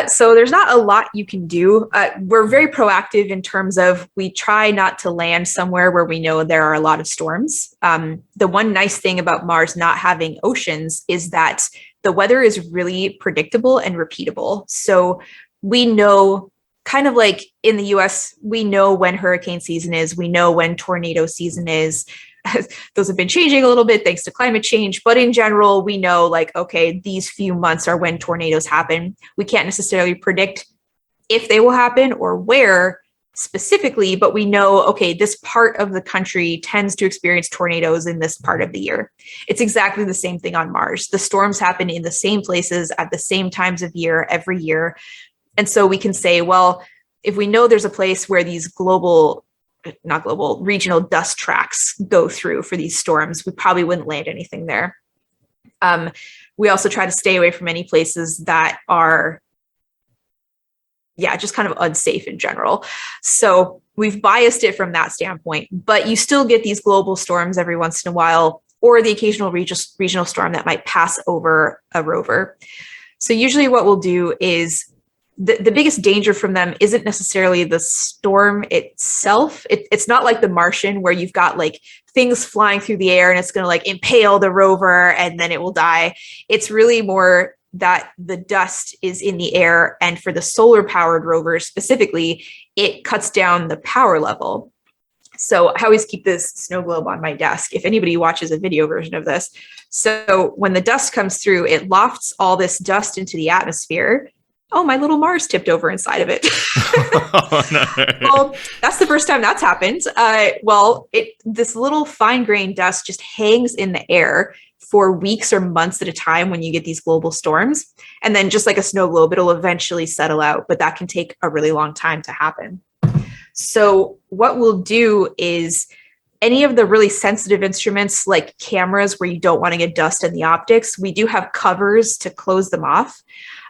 So there's not a lot you can do. We're very proactive in terms of we try not to land somewhere where we know there are a lot of storms. The one nice thing about Mars not having oceans is that the weather is really predictable and repeatable. So we know, kind of like in the US, we know when hurricane season is, we know when tornado season is. Those have been changing a little bit thanks to climate change. But in general, we know like, okay, these few months are when tornadoes happen. We can't necessarily predict if they will happen or where specifically, but we know, okay, this part of the country tends to experience tornadoes in this part of the year. It's exactly the same thing on Mars. The storms happen in the same places at the same times of year every year. And so we can say, well, if we know there's a place where these regional dust tracks go through for these storms, we probably wouldn't land anything there. We also try to stay away from any places that are, just kind of unsafe in general. So we've biased it from that standpoint, but you still get these global storms every once in a while, or the occasional regional storm that might pass over a rover. So usually what we'll do is the biggest danger from them isn't necessarily the storm itself. It's not like the Martian where you've got like things flying through the air and it's going to like impale the rover and then it will die. It's really more that the dust is in the air. And for the solar powered rovers specifically, it cuts down the power level. So I always keep this snow globe on my desk if anybody watches a video version of this. So when the dust comes through, it lofts all this dust into the atmosphere. Oh, my little Mars tipped over inside of it. Oh, no. Well, that's the first time that's happened. This little fine grained dust just hangs in the air for weeks or months at a time when you get these global storms. And then just like a snow globe, it'll eventually settle out, but that can take a really long time to happen. So what we'll do is any of the really sensitive instruments like cameras where you don't want to get dust in the optics, we do have covers to close them off.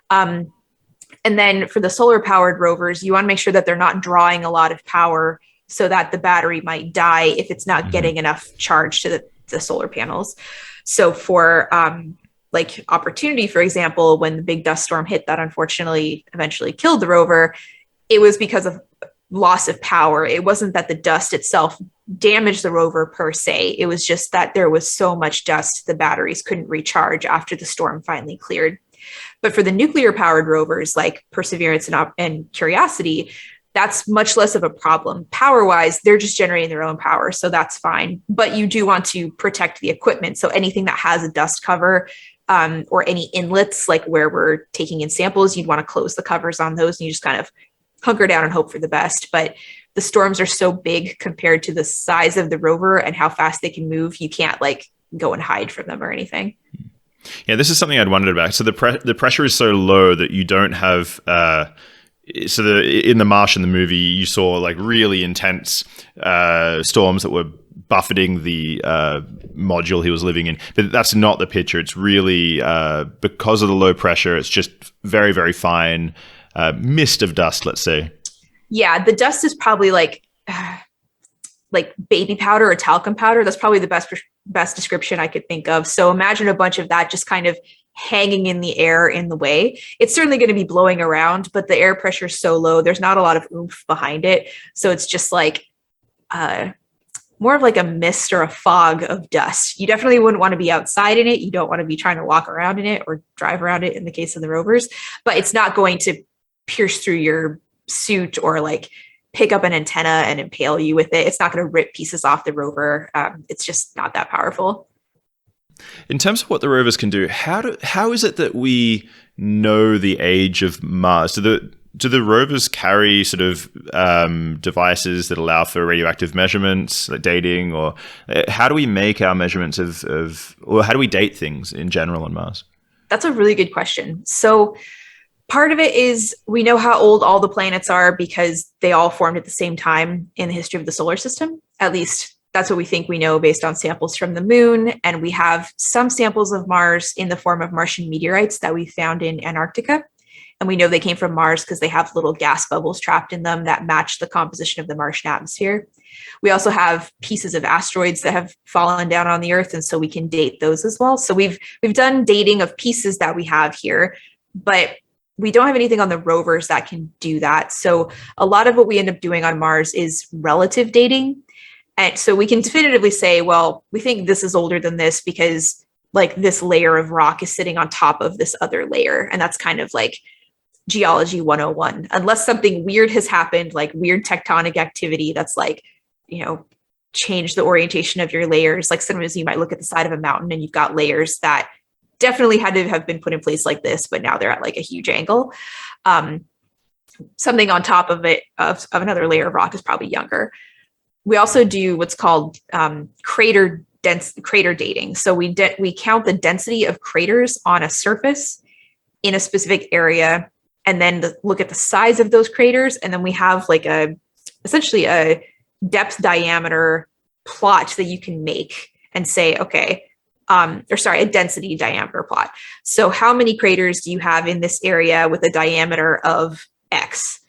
And then for the solar powered rovers, you want to make sure that they're not drawing a lot of power so that the battery might die if it's not getting enough charge to the solar panels. So for like Opportunity, for example, when the big dust storm hit that unfortunately eventually killed the rover, it was because of loss of power. It wasn't that the dust itself damaged the rover per se. It was just that there was so much dust, the batteries couldn't recharge after the storm finally cleared. But for the nuclear powered rovers like Perseverance and Curiosity, that's much less of a problem. Power wise, they're just generating their own power. So that's fine. But you do want to protect the equipment. So anything that has a dust cover or any inlets, like where we're taking in samples, you'd want to close the covers on those and you just kind of hunker down and hope for the best. But the storms are so big compared to the size of the rover and how fast they can move. You can't like go and hide from them or anything. Yeah, this is something I'd wondered about. So the pressure is so low that you don't have. In the Martian, the movie, you saw like really intense storms that were buffeting the module he was living in. But that's not the picture. It's really because of the low pressure. It's just very, very fine mist of dust. Let's say. Yeah, the dust is probably like baby powder or talcum powder. That's probably the best description I could think of. So imagine a bunch of that just kind of hanging in the air in the way. It's certainly going to be blowing around, but the air pressure is so low, there's not a lot of oomph behind it. So it's just like more of like a mist or a fog of dust. You definitely wouldn't want to be outside in it. You don't want to be trying to walk around in it or drive around it in the case of the rovers, but it's not going to pierce through your suit or like pick up an antenna and impale you with it. It's not going to rip pieces off the rover. It's just not that powerful. In terms of what the rovers can do, how is it that we know the age of Mars? Do the rovers carry sort of devices that allow for radioactive measurements, like dating, or how do we make our measurements or how do we date things in general on Mars? That's a really good question. So part of it is we know how old all the planets are because they all formed at the same time in the history of the solar system. At least that's what we think we know based on samples from the moon. And we have some samples of Mars in the form of Martian meteorites that we found in Antarctica. And we know they came from Mars because they have little gas bubbles trapped in them that match the composition of the Martian atmosphere. We also have pieces of asteroids that have fallen down on the Earth, and so we can date those as well. So we've done dating of pieces that we have here, but we don't have anything on the rovers that can do that. So a lot of what we end up doing on Mars is relative dating. And so we can definitively say, well, we think this is older than this because like this layer of rock is sitting on top of this other layer. And that's kind of like geology 101, unless something weird has happened, like weird tectonic activity that's like, change the orientation of your layers. Like sometimes you might look at the side of a mountain and you've got layers that definitely had to have been put in place like this, but now they're at like a huge angle. Something on top of it, of another layer of rock is probably younger. We also do what's called crater dating. So we count the density of craters on a surface in a specific area, and then look at the size of those craters. And then we have like essentially a depth diameter plot that you can make and say, okay, a density diameter plot. So how many craters do you have in this area with a diameter of X?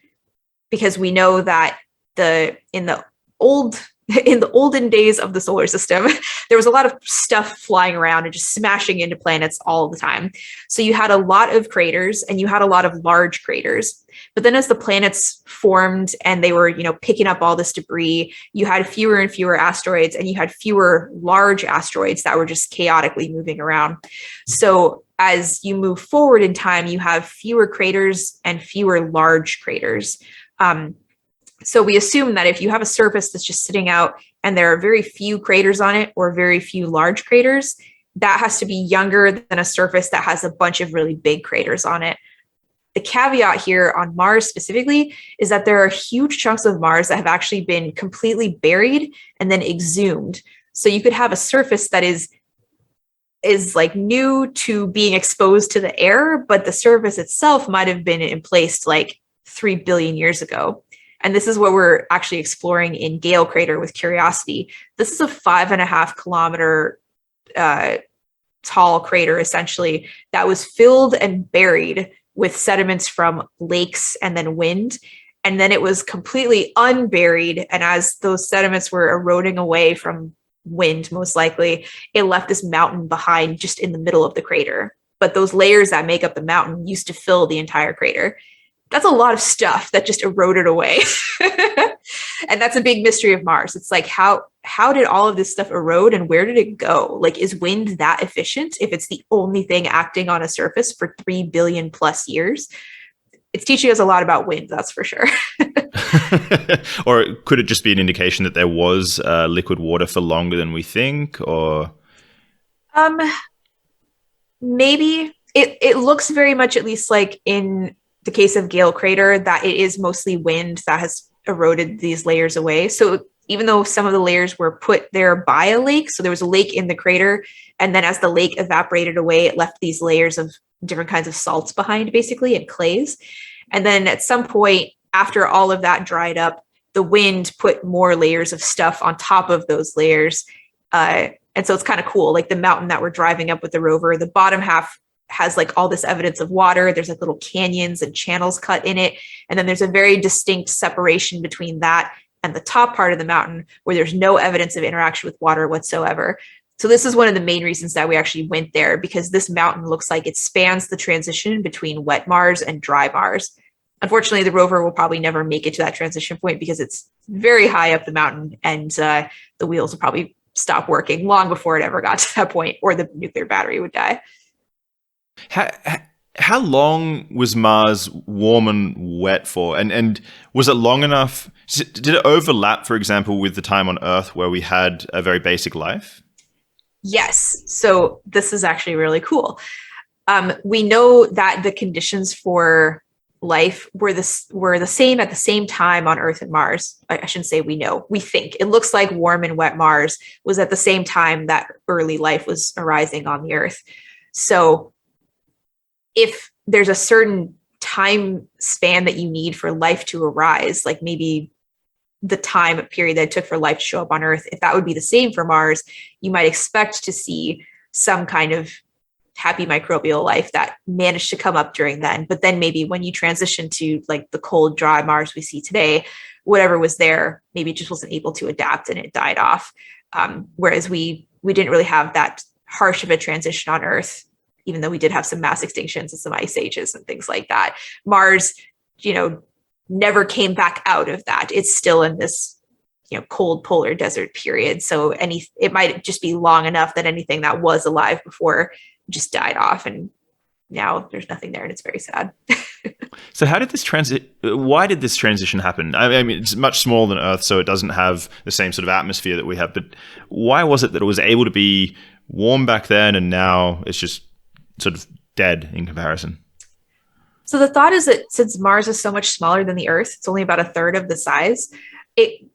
Because we know that in the olden days of the solar system, there was a lot of stuff flying around and just smashing into planets all the time. So you had a lot of craters and you had a lot of large craters. But then as the planets formed and they were, picking up all this debris, you had fewer and fewer asteroids and you had fewer large asteroids that were just chaotically moving around. So as you move forward in time, you have fewer craters and fewer large craters. So we assume that if you have a surface that's just sitting out and there are very few craters on it or very few large craters, that has to be younger than a surface that has a bunch of really big craters on it. The caveat here on Mars specifically is that there are huge chunks of Mars that have actually been completely buried and then exhumed. So you could have a surface that is like new to being exposed to the air, but the surface itself might have been in place like 3 billion years ago. And this is what we're actually exploring in Gale Crater with Curiosity. This is a 5.5 kilometer tall crater, essentially, that was filled and buried with sediments from lakes and then wind. And then it was completely unburied. And as those sediments were eroding away from wind, most likely, it left this mountain behind just in the middle of the crater. But those layers that make up the mountain used to fill the entire crater. That's a lot of stuff that just eroded away. And that's a big mystery of Mars. It's like, how did all of this stuff erode and where did it go? Like, is wind that efficient if it's the only thing acting on a surface for 3 billion plus years? It's teaching us a lot about wind, that's for sure. Or could it just be an indication that there was liquid water for longer than we think? Or maybe. It looks very much, at least like in the case of Gale Crater, that it is mostly wind that has eroded these layers away. So even though some of the layers were put there by a lake, so there was a lake in the crater, and then as the lake evaporated away, it left these layers of different kinds of salts behind, basically, and clays. And then at some point, after all of that dried up, the wind put more layers of stuff on top of those layers. And so it's kind of cool. Like the mountain that we're driving up with the rover, the bottom half has like all this evidence of water. There's like little canyons and channels cut in it. And then there's a very distinct separation between that and the top part of the mountain where there's no evidence of interaction with water whatsoever. So this is one of the main reasons that we actually went there, because this mountain looks like it spans the transition between wet Mars and dry Mars. Unfortunately, the rover will probably never make it to that transition point because it's very high up the mountain, and the wheels will probably stop working long before it ever got to that point, or the nuclear battery would die. How long was Mars warm and wet for? And was it long enough? Did it overlap, for example, with the time on Earth where we had a very basic life? Yes. So this is actually really cool. We know that the conditions for life were the same at the same time on Earth and Mars. I shouldn't say we know. We think. It looks like warm and wet Mars was at the same time that early life was arising on the Earth. So if there's a certain time span that you need for life to arise, like maybe the time period that it took for life to show up on Earth, if that would be the same for Mars, you might expect to see some kind of happy microbial life that managed to come up during then. But then maybe when you transition to like the cold, dry Mars we see today, whatever was there, maybe it just wasn't able to adapt and it died off. Whereas we didn't really have that harsh of a transition on Earth, even though we did have some mass extinctions and some ice ages and things like that. Mars, never came back out of that. It's still in this, cold polar desert period. So it might just be long enough that anything that was alive before just died off, and now there's nothing there, and it's very sad. So how did why did this transition happen? I mean, it's much smaller than Earth, so it doesn't have the same sort of atmosphere that we have, but why was it that it was able to be warm back then and now it's just sort of dead in comparison? So the thought is that since Mars is so much smaller than the Earth, it's only about a third of the size,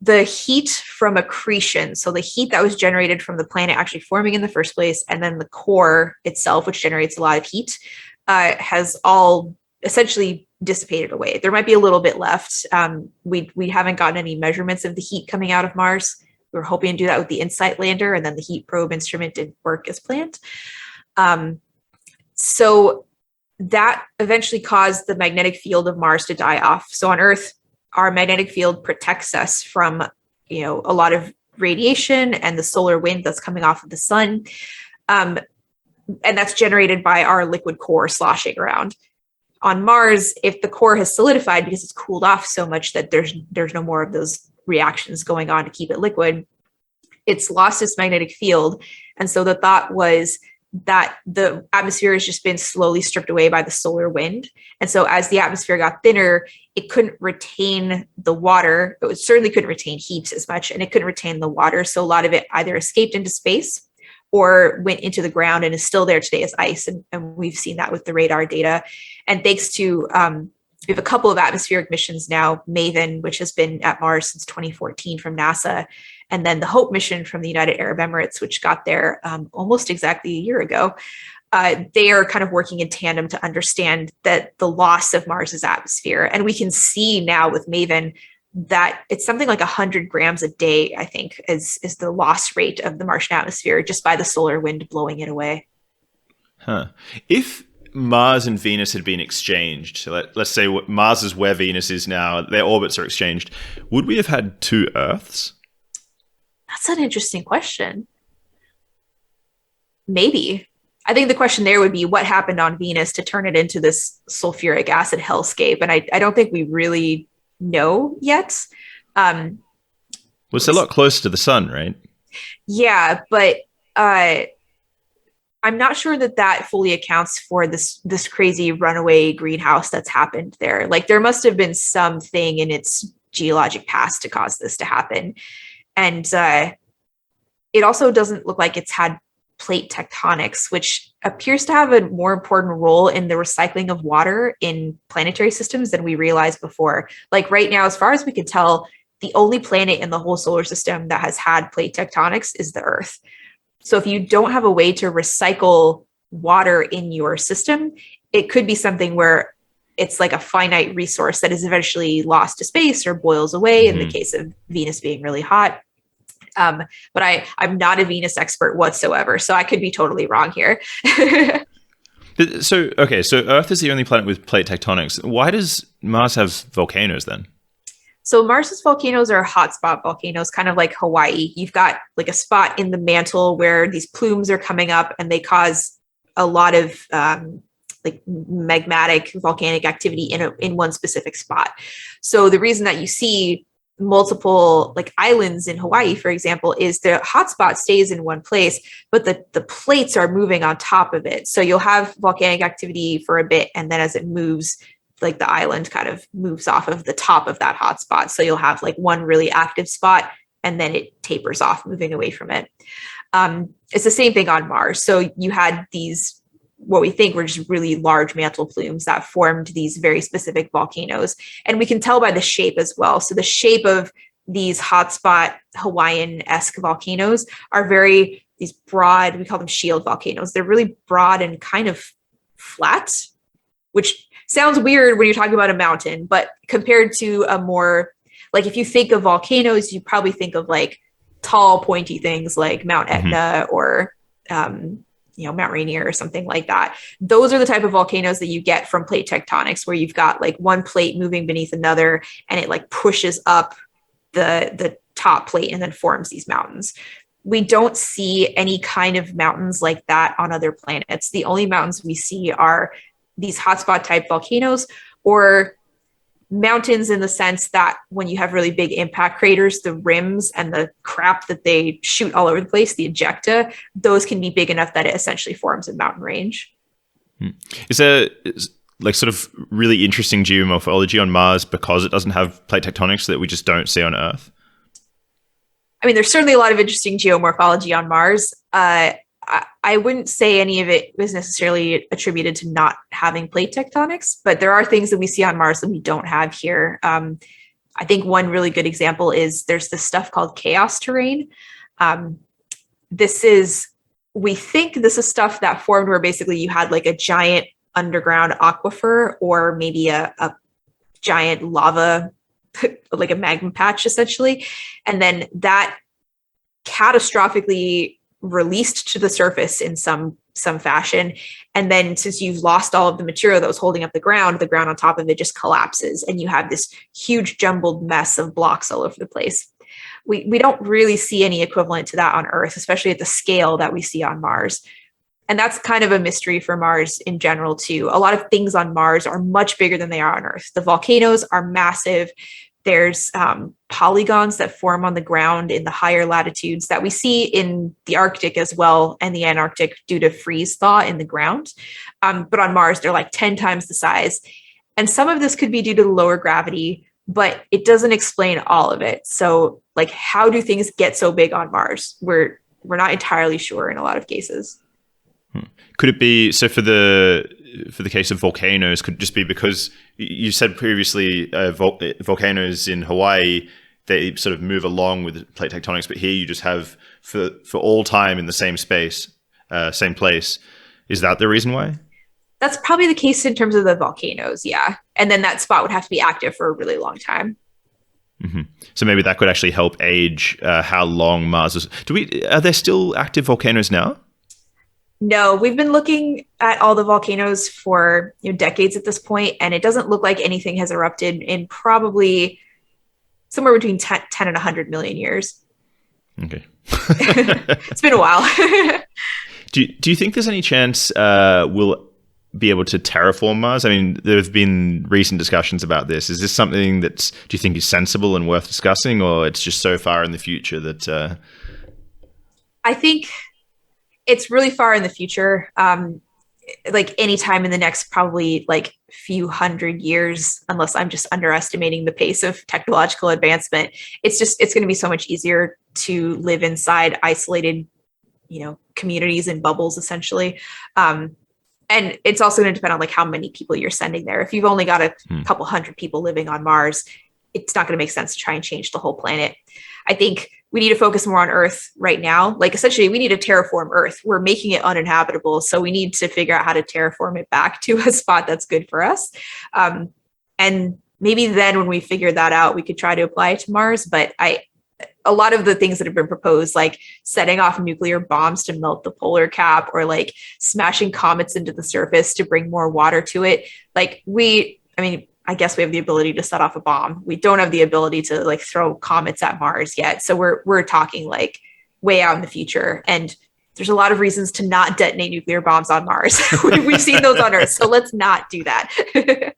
the heat from accretion, so the heat that was generated from the planet actually forming in the first place, and then the core itself, which generates a lot of heat, has all essentially dissipated away. There might be a little bit left. We haven't gotten any measurements of the heat coming out of Mars. We were hoping to do that with the InSight lander, and then the heat probe instrument didn't work as planned. So that eventually caused the magnetic field of Mars to die off. So on Earth, our magnetic field protects us from, a lot of radiation and the solar wind that's coming off of the sun. And that's generated by our liquid core sloshing around. On Mars, if the core has solidified because it's cooled off so much that there's no more of those reactions going on to keep it liquid, it's lost its magnetic field. And so the thought was that the atmosphere has just been slowly stripped away by the solar wind. And so as the atmosphere got thinner, it couldn't retain the water. It certainly couldn't retain heat as much, and it couldn't retain the water. So a lot of it either escaped into space or went into the ground and is still there today as ice. And we've seen that with the radar data. And thanks to, we have a couple of atmospheric missions now, MAVEN, which has been at Mars since 2014 from NASA, and then the HOPE mission from the United Arab Emirates, which got there almost exactly a year ago. They are kind of working in tandem to understand that the loss of Mars's atmosphere. And we can see now with MAVEN that it's something like 100 grams a day, I think, is the loss rate of the Martian atmosphere just by the solar wind blowing it away. Huh. If Mars and Venus had been exchanged, so let's say Mars is where Venus is now, their orbits are exchanged, would we have had two Earths? That's an interesting question. Maybe. I think the question there would be what happened on Venus to turn it into this sulfuric acid hellscape. And I don't think we really know yet. Well, it's a lot closer to the sun, right? Yeah, but I'm not sure that fully accounts for this crazy runaway greenhouse that's happened there. Like there must have been something in its geologic past to cause this to happen. And it also doesn't look like it's had plate tectonics, which appears to have a more important role in the recycling of water in planetary systems than we realized before. Like right now, as far as we can tell, the only planet in the whole solar system that has had plate tectonics is the Earth. So if you don't have a way to recycle water in your system, it could be something where it's like a finite resource that is eventually lost to space or boils away in the case of Venus being really hot. But I'm not a Venus expert whatsoever, so I could be totally wrong here. So Earth is the only planet with plate tectonics. Why does Mars have volcanoes then? So Mars's volcanoes are hotspot volcanoes, kind of like Hawaii. You've got like a spot in the mantle where these plumes are coming up and they cause a lot of like magmatic volcanic activity in one specific spot. So the reason that you see multiple like islands in Hawaii, for example, is the hotspot stays in one place, but the plates are moving on top of it. So you'll have volcanic activity for a bit, and then as it moves, like the island kind of moves off of the top of that hotspot. So you'll have like one really active spot, and then it tapers off, moving away from it. It's the same thing on Mars. So you had these what we think were just really large mantle plumes that formed these very specific volcanoes. And we can tell by the shape as well. So the shape of these hotspot Hawaiian-esque volcanoes are these broad, we call them shield volcanoes. They're really broad and kind of flat, which sounds weird when you're talking about a mountain, but compared to a more, like if you think of volcanoes, you probably think of like tall, pointy things like Mount Etna or Mount Rainier or something like that. Those are the type of volcanoes that you get from plate tectonics, where you've got like one plate moving beneath another, and it like pushes up the top plate and then forms these mountains. We don't see any kind of mountains like that on other planets. The only mountains we see are these hotspot type volcanoes, or mountains in the sense that when you have really big impact craters, the rims and the crap that they shoot all over the place, the ejecta, those can be big enough that it essentially forms a mountain range. Is there like sort of really interesting geomorphology on Mars because it doesn't have plate tectonics that we just don't see on Earth? I mean, there's certainly a lot of interesting geomorphology on Mars. I wouldn't say any of it was necessarily attributed to not having plate tectonics, but there are things that we see on Mars that we don't have here. I think one really good example is there's this stuff called chaos terrain. We think this is stuff that formed where basically you had like a giant underground aquifer, or maybe a giant lava, like a magma patch essentially. And then that catastrophically released to the surface in some fashion. And then since you've lost all of the material that was holding up the ground on top of it just collapses, and you have this huge jumbled mess of blocks all over the place. We don't really see any equivalent to that on Earth, especially at the scale that we see on Mars. And that's kind of a mystery for Mars in general too. A lot of things on Mars are much bigger than they are on Earth. The volcanoes are massive. There's polygons that form on the ground in the higher latitudes that we see in the Arctic as well, and the Antarctic due to freeze thaw in the ground. But on Mars, they're like 10 times the size. And some of this could be due to the lower gravity, but it doesn't explain all of it. So like, how do things get so big on Mars? We're not entirely sure in a lot of cases. Could it be, so for the case of volcanoes, could it just be because you said previously volcanoes in Hawaii, they sort of move along with plate tectonics, but here you just have for all time in the same space, same place. Is that the reason why? That's probably the case in terms of the volcanoes, yeah. And then that spot would have to be active for a really long time. Mm-hmm. So maybe that could actually help age how long Mars is. Are there still active volcanoes now? No, we've been looking at all the volcanoes for decades at this point, and it doesn't look like anything has erupted in probably somewhere between 10 and 100 million years. Okay. It's been a while. Do you think there's any chance we'll be able to terraform Mars? I mean, there have been recent discussions about this. Is this something do you think is sensible and worth discussing, or it's just so far in the future that... I think it's really far in the future. Like anytime in the next probably like few hundred years, unless I'm just underestimating the pace of technological advancement. It's going to be so much easier to live inside isolated, communities and bubbles essentially. And it's also going to depend on like how many people you're sending there. If you've only got a couple hundred people living on Mars, it's not going to make sense to try and change the whole planet. I think we need to focus more on Earth right now. Like essentially we need to terraform Earth. We're making it uninhabitable. So we need to figure out how to terraform it back to a spot that's good for us. And maybe then when we figure that out, we could try to apply it to Mars. But a lot of the things that have been proposed, like setting off nuclear bombs to melt the polar cap, or like smashing comets into the surface to bring more water to it. I guess we have the ability to set off a bomb. We don't have the ability to like throw comets at Mars yet. So we're talking like way out in the future. And there's a lot of reasons to not detonate nuclear bombs on Mars. We've seen those on Earth. So let's not do that.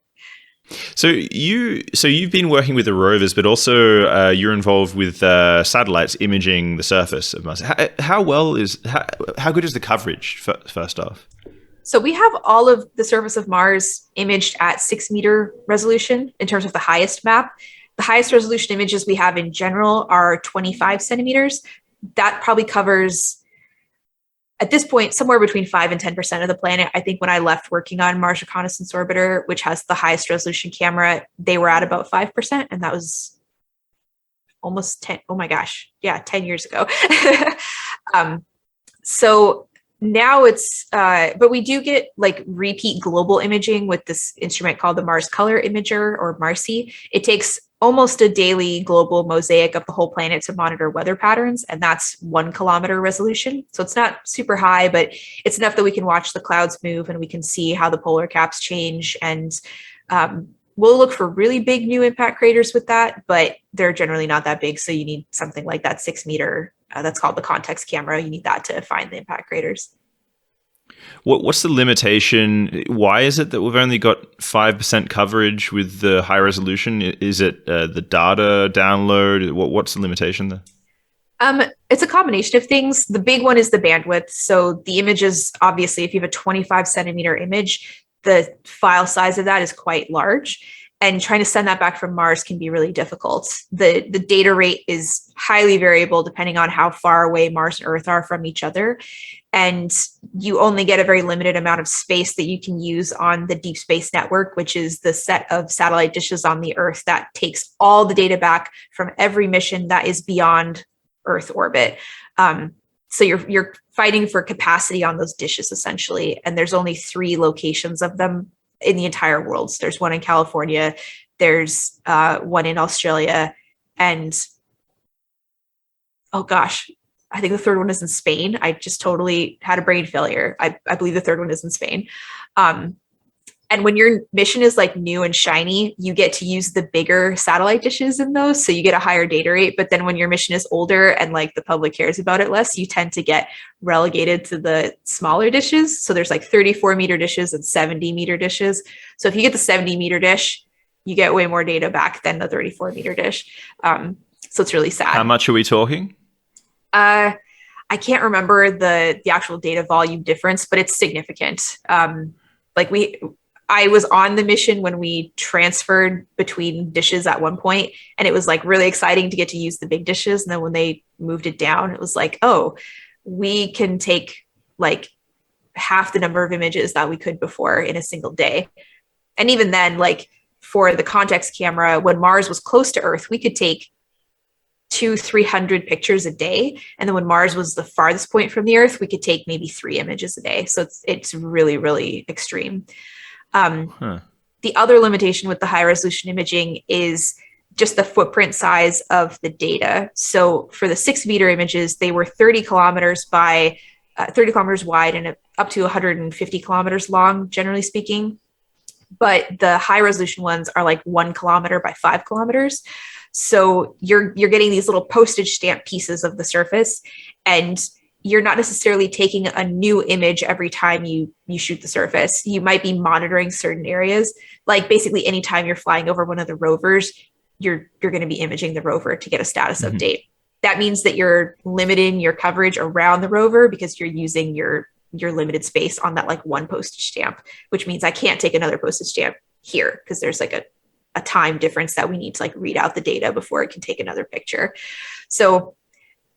So you've been working with the rovers, but also you're involved with satellites imaging the surface of Mars. How good is the coverage, first off? So we have all of the surface of Mars imaged at 6-meter resolution in terms of the highest map. The highest resolution images we have in general are 25 centimeters. That probably covers, at this point, somewhere between 5 and 10% of the planet. I think when I left working on Mars Reconnaissance Orbiter, which has the highest resolution camera, they were at about 5%. And that was almost 10. Oh my gosh. Yeah, 10 years ago. So Now it's, but we do get like repeat global imaging with this instrument called the Mars Color Imager, or MARCI. It takes almost a daily global mosaic of the whole planet to monitor weather patterns, and that's 1 kilometer resolution. So it's not super high, but it's enough that we can watch the clouds move and we can see how the polar caps change. And we'll look for really big new impact craters with that, but they're generally not that big. So you need something like that 6 meter. That's called the context camera. You need that to find the impact craters. What's the limitation? Why is it that we've only got 5% coverage with the high resolution? Is it the data download? What's the limitation there? It's a combination of things. The big one is the bandwidth. So the images, obviously, if you have a 25 centimeter image, the file size of that is quite large. And trying to send that back from Mars can be really difficult. The data rate is highly variable depending on how far away Mars and Earth are from each other. And you only get a very limited amount of space that you can use on the Deep Space Network, which is the set of satellite dishes on the Earth that takes all the data back from every mission that is beyond Earth orbit. So you're fighting for capacity on those dishes, essentially. And there's only 3 locations of them in the entire world. So there's one in California, there's one in Australia, and oh gosh, I think the third one is in Spain. I just totally had a brain failure. I believe the third one is in Spain. And when your mission is like new and shiny, you get to use the bigger satellite dishes in those. So you get a higher data rate. But then when your mission is older and like the public cares about it less, you tend to get relegated to the smaller dishes. So there's like 34-meter dishes and 70-meter dishes. So if you get the 70-meter dish, you get way more data back than the 34-meter dish. So it's really sad. How much are we talking? I can't remember the actual data volume difference, but it's significant. I was on the mission when we transferred between dishes at one point, and it was like really exciting to get to use the big dishes. And then when they moved it down, it was like, oh, we can take like half the number of images that we could before in a single day. And even then, like for the context camera, when Mars was close to Earth, we could take 200-300 pictures a day. And then when Mars was the farthest point from the Earth, we could take maybe 3 images a day. So it's really, really extreme. The other limitation with the high resolution imaging is just the footprint size of the data. So for the 6-meter images, they were 30 kilometers by 30 kilometers wide and up to 150 kilometers long, generally speaking. But the high resolution ones are like 1 kilometer by 5 kilometers. So you're getting these little postage stamp pieces of the surface, and you're not necessarily taking a new image every time you shoot the surface. You might be monitoring certain areas. Like basically anytime you're flying over one of the rovers, you're going to be imaging the rover to get a status update. That means that you're limiting your coverage around the rover because you're using your limited space on that like one postage stamp, which means I can't take another postage stamp here because there's like a time difference that we need to like read out the data before it can take another picture. So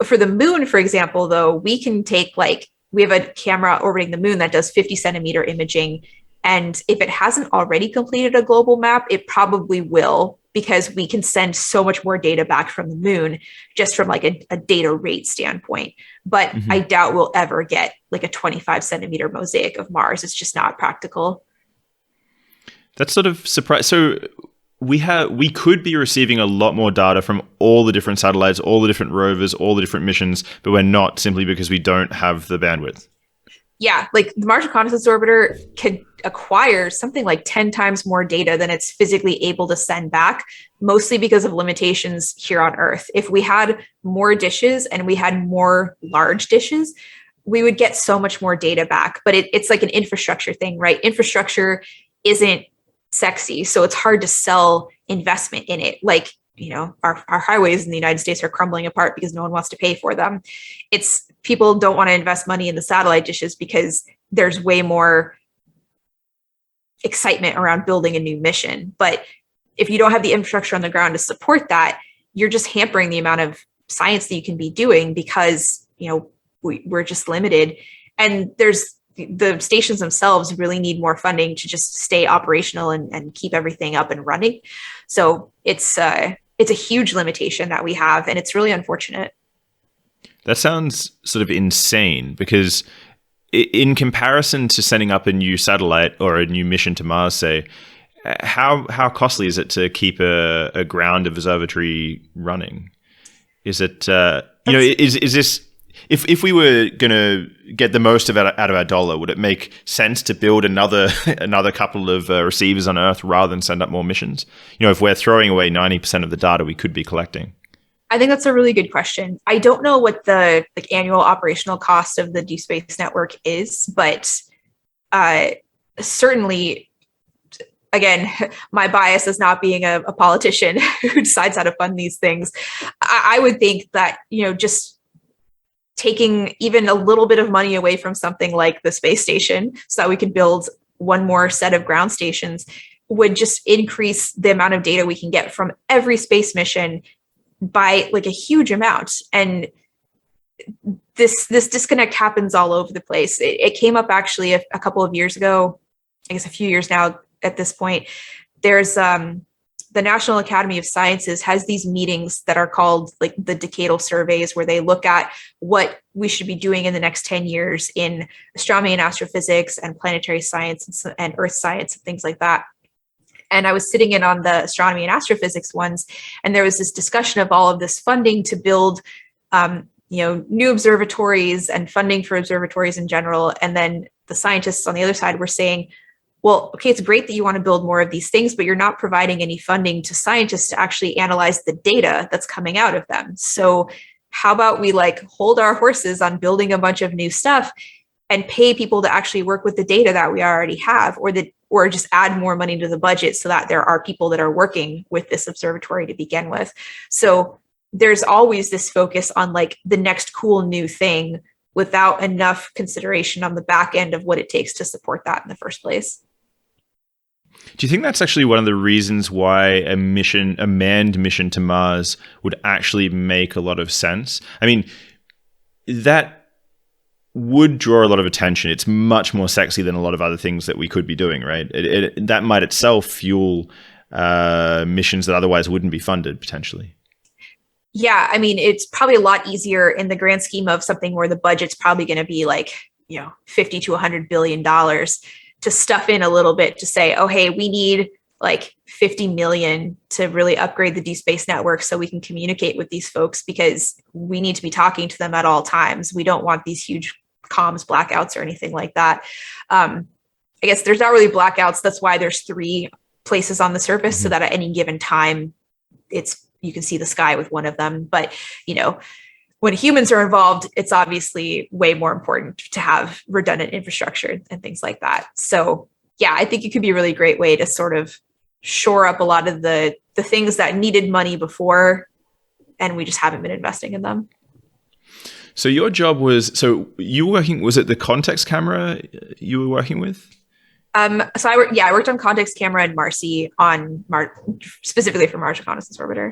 for the moon, for example, though, we can take we have a camera orbiting the moon that does 50 centimeter imaging. And if it hasn't already completed a global map, it probably will, because we can send so much more data back from the moon just from like a data rate standpoint. But I doubt we'll ever get like a 25 centimeter mosaic of Mars. It's just not practical. That's sort of surprising. So we could be receiving a lot more data from all the different satellites, all the different rovers, all the different missions, but we're not, simply because we don't have the bandwidth. Yeah, like the Mars Reconnaissance Orbiter could acquire something like 10 times more data than it's physically able to send back, mostly because of limitations here on Earth. If we had more dishes and we had more large dishes, we would get so much more data back. But it's like an infrastructure thing, right? Infrastructure isn't sexy, so it's hard to sell investment in it. Like, you know, our highways in the United States are crumbling apart because no one wants to pay for them. It's people don't want to invest money in the satellite dishes because there's way more excitement around building a new mission. But if you don't have the infrastructure on the ground to support that, you're just hampering the amount of science that you can be doing because, you know, we're just limited. And the stations themselves really need more funding to just stay operational and keep everything up and running. So it's a huge limitation that we have, and it's really unfortunate. That sounds sort of insane, because in comparison to setting up a new satellite or a new mission to Mars, say, how costly is it to keep a ground observatory running? Is it is this, if we were going to get the most out of our dollar, would it make sense to build another couple of receivers on Earth rather than send up more missions? If we're throwing away 90% of the data we could be collecting. I think that's a really good question. I don't know what the annual operational cost of the Deep Space Network is, but certainly, again, my bias is not being a politician who decides how to fund these things. I would think that, just taking even a little bit of money away from something like the space station so that we could build one more set of ground stations would just increase the amount of data we can get from every space mission by a huge amount. And this disconnect happens all over the place. It came up actually a couple of years ago, I guess a few years now at this point. There's the National Academy of Sciences has these meetings that are called the decadal surveys, where they look at what we should be doing in the next 10 years in astronomy and astrophysics and planetary science and earth science and things like that. And I was sitting in on the astronomy and astrophysics ones, and there was this discussion of all of this funding to build, new observatories and funding for observatories in general. And then the scientists on the other side were saying, well, okay, it's great that you want to build more of these things, but you're not providing any funding to scientists to actually analyze the data that's coming out of them. So how about we hold our horses on building a bunch of new stuff and pay people to actually work with the data that we already have, or just add more money to the budget so that there are people that are working with this observatory to begin with. So there's always this focus on the next cool new thing without enough consideration on the back end of what it takes to support that in the first place. Do you think that's actually one of the reasons why a manned mission to Mars would actually make a lot of sense? I mean, that would draw a lot of attention. It's much more sexy than a lot of other things that we could be doing, right? That might itself fuel missions that otherwise wouldn't be funded potentially. Yeah, I mean, it's probably a lot easier in the grand scheme of something where the budget's probably going to be $50 to $100 billion to stuff in a little bit to say, oh, hey, we need 50 million to really upgrade the Deep Space Network so we can communicate with these folks, because we need to be talking to them at all times. We don't want these huge comms blackouts or anything like that. I guess there's not really blackouts. That's why there's 3 places on the surface, so that at any given time, you can see the sky with one of them. But, when humans are involved, it's obviously way more important to have redundant infrastructure and things like that. So yeah, I think it could be a really great way to sort of shore up a lot of the things that needed money before, and we just haven't been investing in them. So your job was, was it the context camera you were working with? So I worked on context camera and Marcy on specifically for Mars Reconnaissance Orbiter.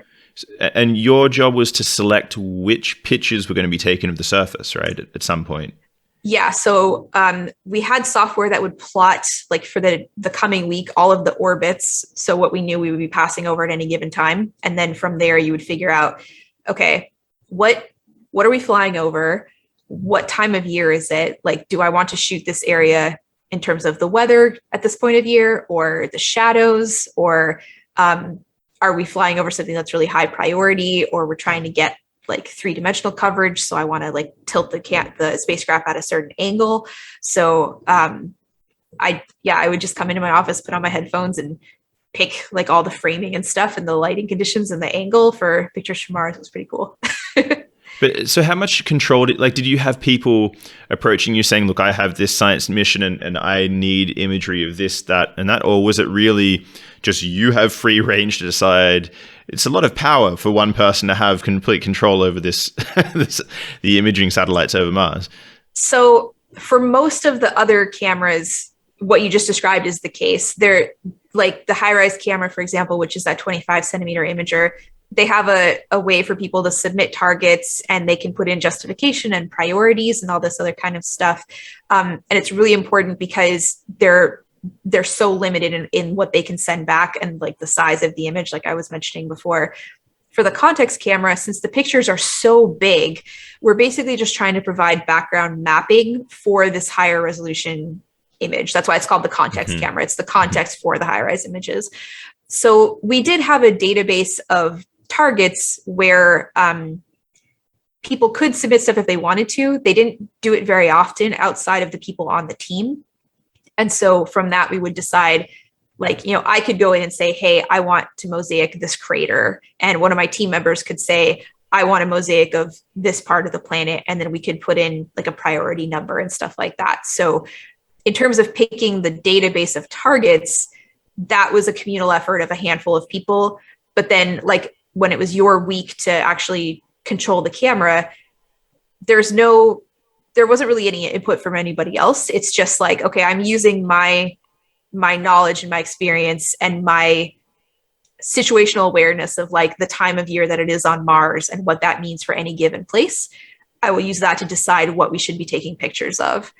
And your job was to select which pictures were going to be taken of the surface, right? At some point. Yeah. So we had software that would plot for the coming week, all of the orbits. So what we knew we would be passing over at any given time. And then from there, you would figure out, okay, what are we flying over? What time of year is it? Do I want to shoot this area in terms of the weather at this point of year, or the shadows, or are we flying over something that's really high priority, or we're trying to get 3-dimensional coverage, so I want to tilt the spacecraft at a certain angle. So I would just come into my office, put on my headphones, and pick all the framing and stuff and the lighting conditions and the angle for pictures from Mars. It was pretty cool. But so how much control did you have people approaching you saying, look, I have this science mission and I need imagery of this, that, and that? Or was it really just you have free range to decide? It's a lot of power for one person to have complete control over this, the imaging satellites over Mars. So for most of the other cameras, what you just described is the case. They're the high-rise camera, for example, which is that 25 centimeter imager. They have a way for people to submit targets, and they can put in justification and priorities and all this other kind of stuff. And it's really important because they're so limited in what they can send back, and the size of the image, like I was mentioning before. for the context camera, since the pictures are so big, we're basically just trying to provide background mapping for this higher resolution image. That's why it's called the context camera. It's the context for the high-res images. So we did have a database of targets where people could submit stuff if they wanted to. They didn't do it very often outside of the people on the team. And so from that, we would decide, like, you know, I could go in and say, hey, I want to mosaic this crater. And one of my team members could say, I want a mosaic of this part of the planet. And then we could put in like a priority number and stuff like that. So in terms of picking the database of targets, that was a communal effort of a handful of people. But then, like, when it was your week to actually control the camera, there wasn't really any input from anybody else. It's just like, okay, I'm using my knowledge and my experience and my situational awareness of like the time of year that it is on Mars and what that means for any given place. I will use that to decide what we should be taking pictures of.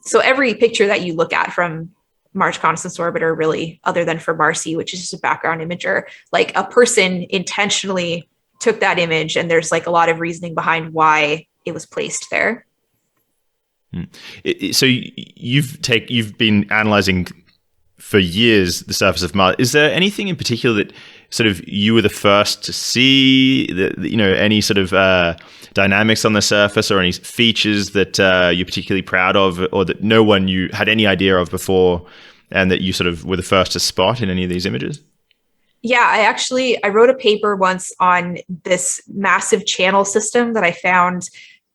So every picture that you look at from Mars Reconnaissance Orbiter, really, other than for Marcy, which is just a background imager, like a person intentionally took that image, and there's like a lot of reasoning behind why it was placed there. So you've been analyzing for years the surface of Mars. Is there anything in particular that sort of you were the first to see, any sort of dynamics on the surface, or any features that you're particularly proud of, or that no one you had any idea of before, and that you sort of were the first to spot in any of these images? Yeah, I wrote a paper once on this massive channel system that I found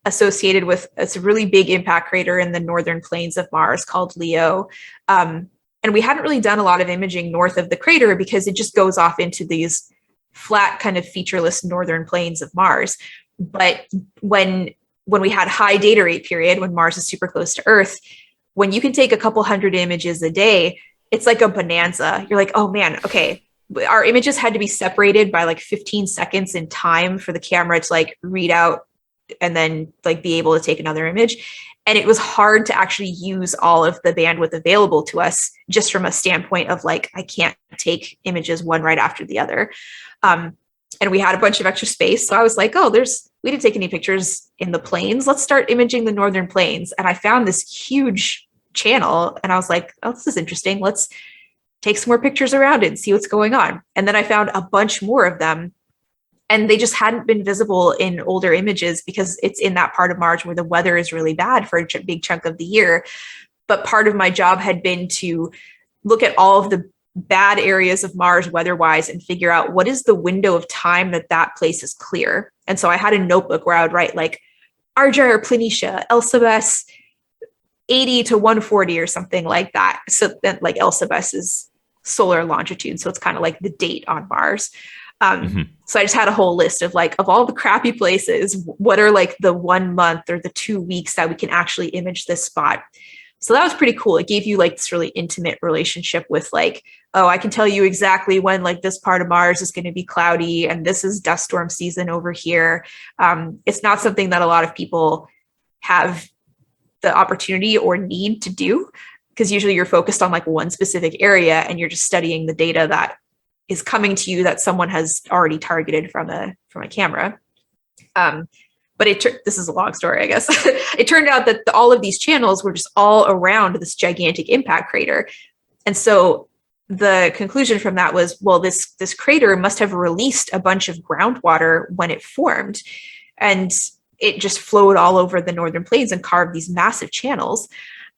associated with a really big impact crater in the northern plains of Mars called Leo. And we hadn't really done a lot of imaging north of the crater because it just goes off into these flat kind of featureless northern plains of Mars. But when we had high data rate period, when Mars is super close to Earth, when you can take a couple hundred images a day, it's like a bonanza. You're like, oh man, okay. Our images had to be separated by like 15 seconds in time for the camera to like read out and then like be able to take another image. And it was hard to actually use all of the bandwidth available to us, just from a standpoint of like, I can't take images one right after the other. And we had a bunch of extra space. So I was like, we didn't take any pictures in the plains. Let's start imaging the northern plains. And I found this huge channel and I was like, oh, this is interesting. Let's take some more pictures around it and see what's going on. And then I found a bunch more of them. And they just hadn't been visible in older images because it's in that part of Mars where the weather is really bad for a big chunk of the year. But part of my job had been to look at all of the bad areas of Mars weather-wise and figure out what is the window of time that place is clear. And so I had a notebook where I would write like Argyre or Planitia, Elsebes 80 to 140 or something like that. So then like Elsebes is solar longitude. So it's kind of like the date on Mars. So I just had a whole list of like, of all the crappy places, what are like the 1 month or the 2 weeks that we can actually image this spot. So that was pretty cool. It gave you like this really intimate relationship with like, oh, I can tell you exactly when like this part of Mars is going to be cloudy and this is dust storm season over here. It's not something that a lot of people have the opportunity or need to do, because usually you're focused on like one specific area and you're just studying the data that is coming to you that someone has already targeted from a camera. But this is a long story, I guess. It turned out that all of these channels were just all around this gigantic impact crater. And so the conclusion from that was, well, this crater must have released a bunch of groundwater when it formed. And it just flowed all over the northern plains and carved these massive channels.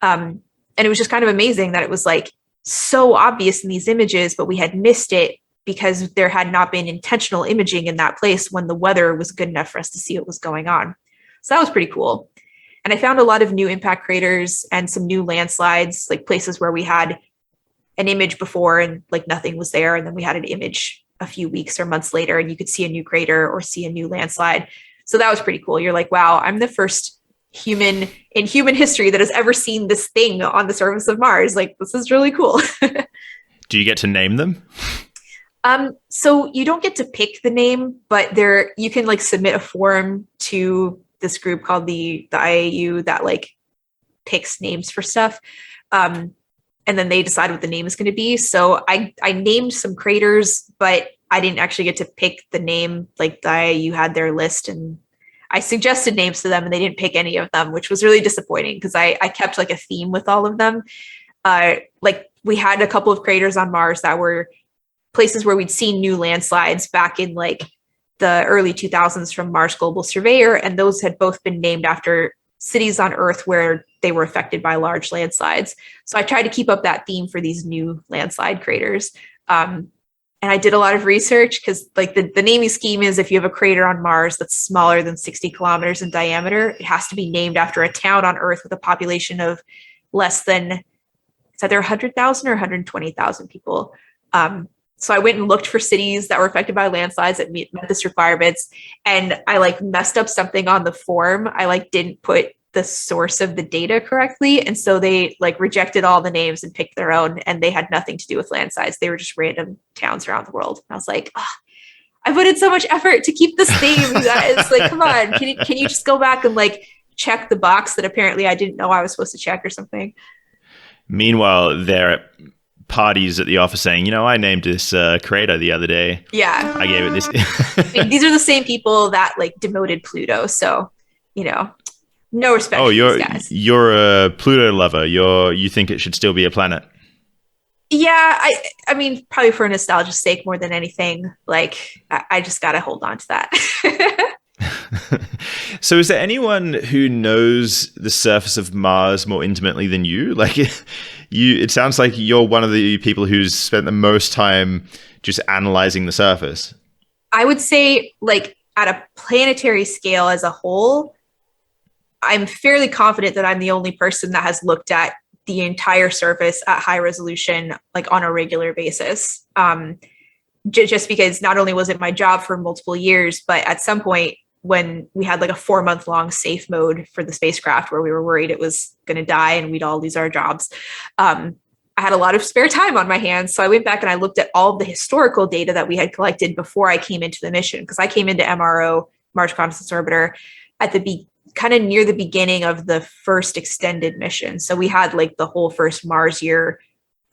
And it was just kind of amazing that it was like so obvious in these images, but we had missed it because there had not been intentional imaging in that place when the weather was good enough for us to see what was going on. So that was pretty cool. And I found a lot of new impact craters and some new landslides, like places where we had an image before and like nothing was there. And then we had an image a few weeks or months later and you could see a new crater or see a new landslide. So that was pretty cool. You're like, wow, I'm the first human in human history that has ever seen this thing on the surface of Mars. Like, this is really cool. Do you get to name them? So you don't get to pick the name, but you can like submit a form to this group called the IAU that like picks names for stuff. And then they decide what the name is going to be. So I named some craters, but I didn't actually get to pick the name. Like you had their list, and I suggested names to them, and they didn't pick any of them, which was really disappointing because I kept like a theme with all of them. Like we had a couple of craters on Mars that were places where we'd seen new landslides back in like the early 2000s from Mars Global Surveyor, and those had both been named after cities on Earth where they were affected by large landslides. So I tried to keep up that theme for these new landslide craters. And I did a lot of research because like the naming scheme is if you have a crater on Mars that's smaller than 60 kilometers in diameter, it has to be named after a town on Earth with a population of less than, it's either 100,000 or 120,000 people. So I went and looked for cities that were affected by landslides that met this requirements. And I like messed up something on the form. I like didn't put the source of the data correctly. And so they like rejected all the names and picked their own, and they had nothing to do with landslides. They were just random towns around the world. And I was like, oh, I put in so much effort to keep this theme, you guys. Like, come on, can you just go back and like check the box that apparently I didn't know I was supposed to check or something? Meanwhile, they're at parties at the office saying, I named this crater the other day. Yeah. I gave it this. I mean, these are the same people that like demoted Pluto. So, no respect for these guys. You're a Pluto lover. You think it should still be a planet? Yeah, I mean, probably for nostalgia's sake more than anything. Like, I just got to hold on to that. So is there anyone who knows the surface of Mars more intimately than you? Like, it sounds like you're one of the people who's spent the most time just analyzing the surface. I would say, like, at a planetary scale as a whole, I'm fairly confident that I'm the only person that has looked at the entire surface at high resolution, like on a regular basis. Just because not only was it my job for multiple years, but at some point when we had like a 4-month-long safe mode for the spacecraft where we were worried it was going to die and we'd all lose our jobs, I had a lot of spare time on my hands. So I went back and I looked at all of the historical data that we had collected before I came into the mission, because I came into MRO, Mars Reconnaissance Orbiter, at the kind of near the beginning of the first extended mission. So we had like the whole first Mars year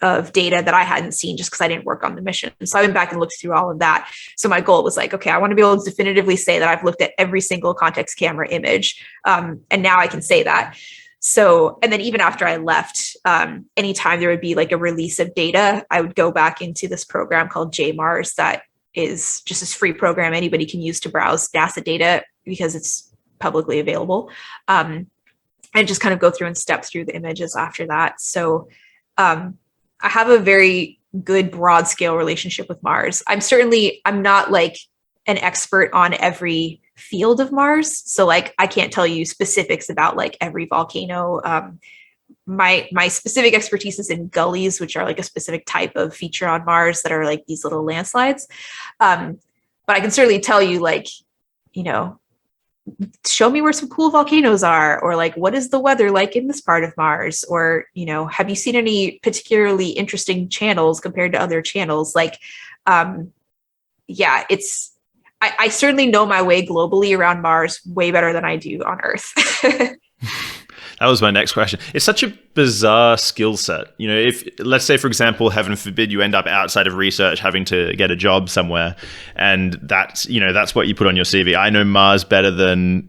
of data that I hadn't seen just because I didn't work on the mission. So I went back and looked through all of that. So my goal was like, okay, I want to be able to definitively say that I've looked at every single context camera image. And now I can say that. So, and then even after I left, anytime there would be like a release of data, I would go back into this program called JMars that is just this free program anybody can use to browse NASA data because it's publicly available, and just kind of go through and step through the images after that. So I have a very good broad scale relationship with Mars. I'm not like an expert on every field of Mars. So like, I can't tell you specifics about like every volcano. My specific expertise is in gullies, which are like a specific type of feature on Mars that are like these little landslides. But I can certainly tell you like, show me where some cool volcanoes are, or like, what is the weather like in this part of Mars? Or, have you seen any particularly interesting channels compared to other channels? Like, yeah, I certainly know my way globally around Mars way better than I do on Earth. That was my next question. It's such a bizarre skill set. If, let's say, for example, heaven forbid, you end up outside of research having to get a job somewhere, and that's what you put on your CV. I know Mars better than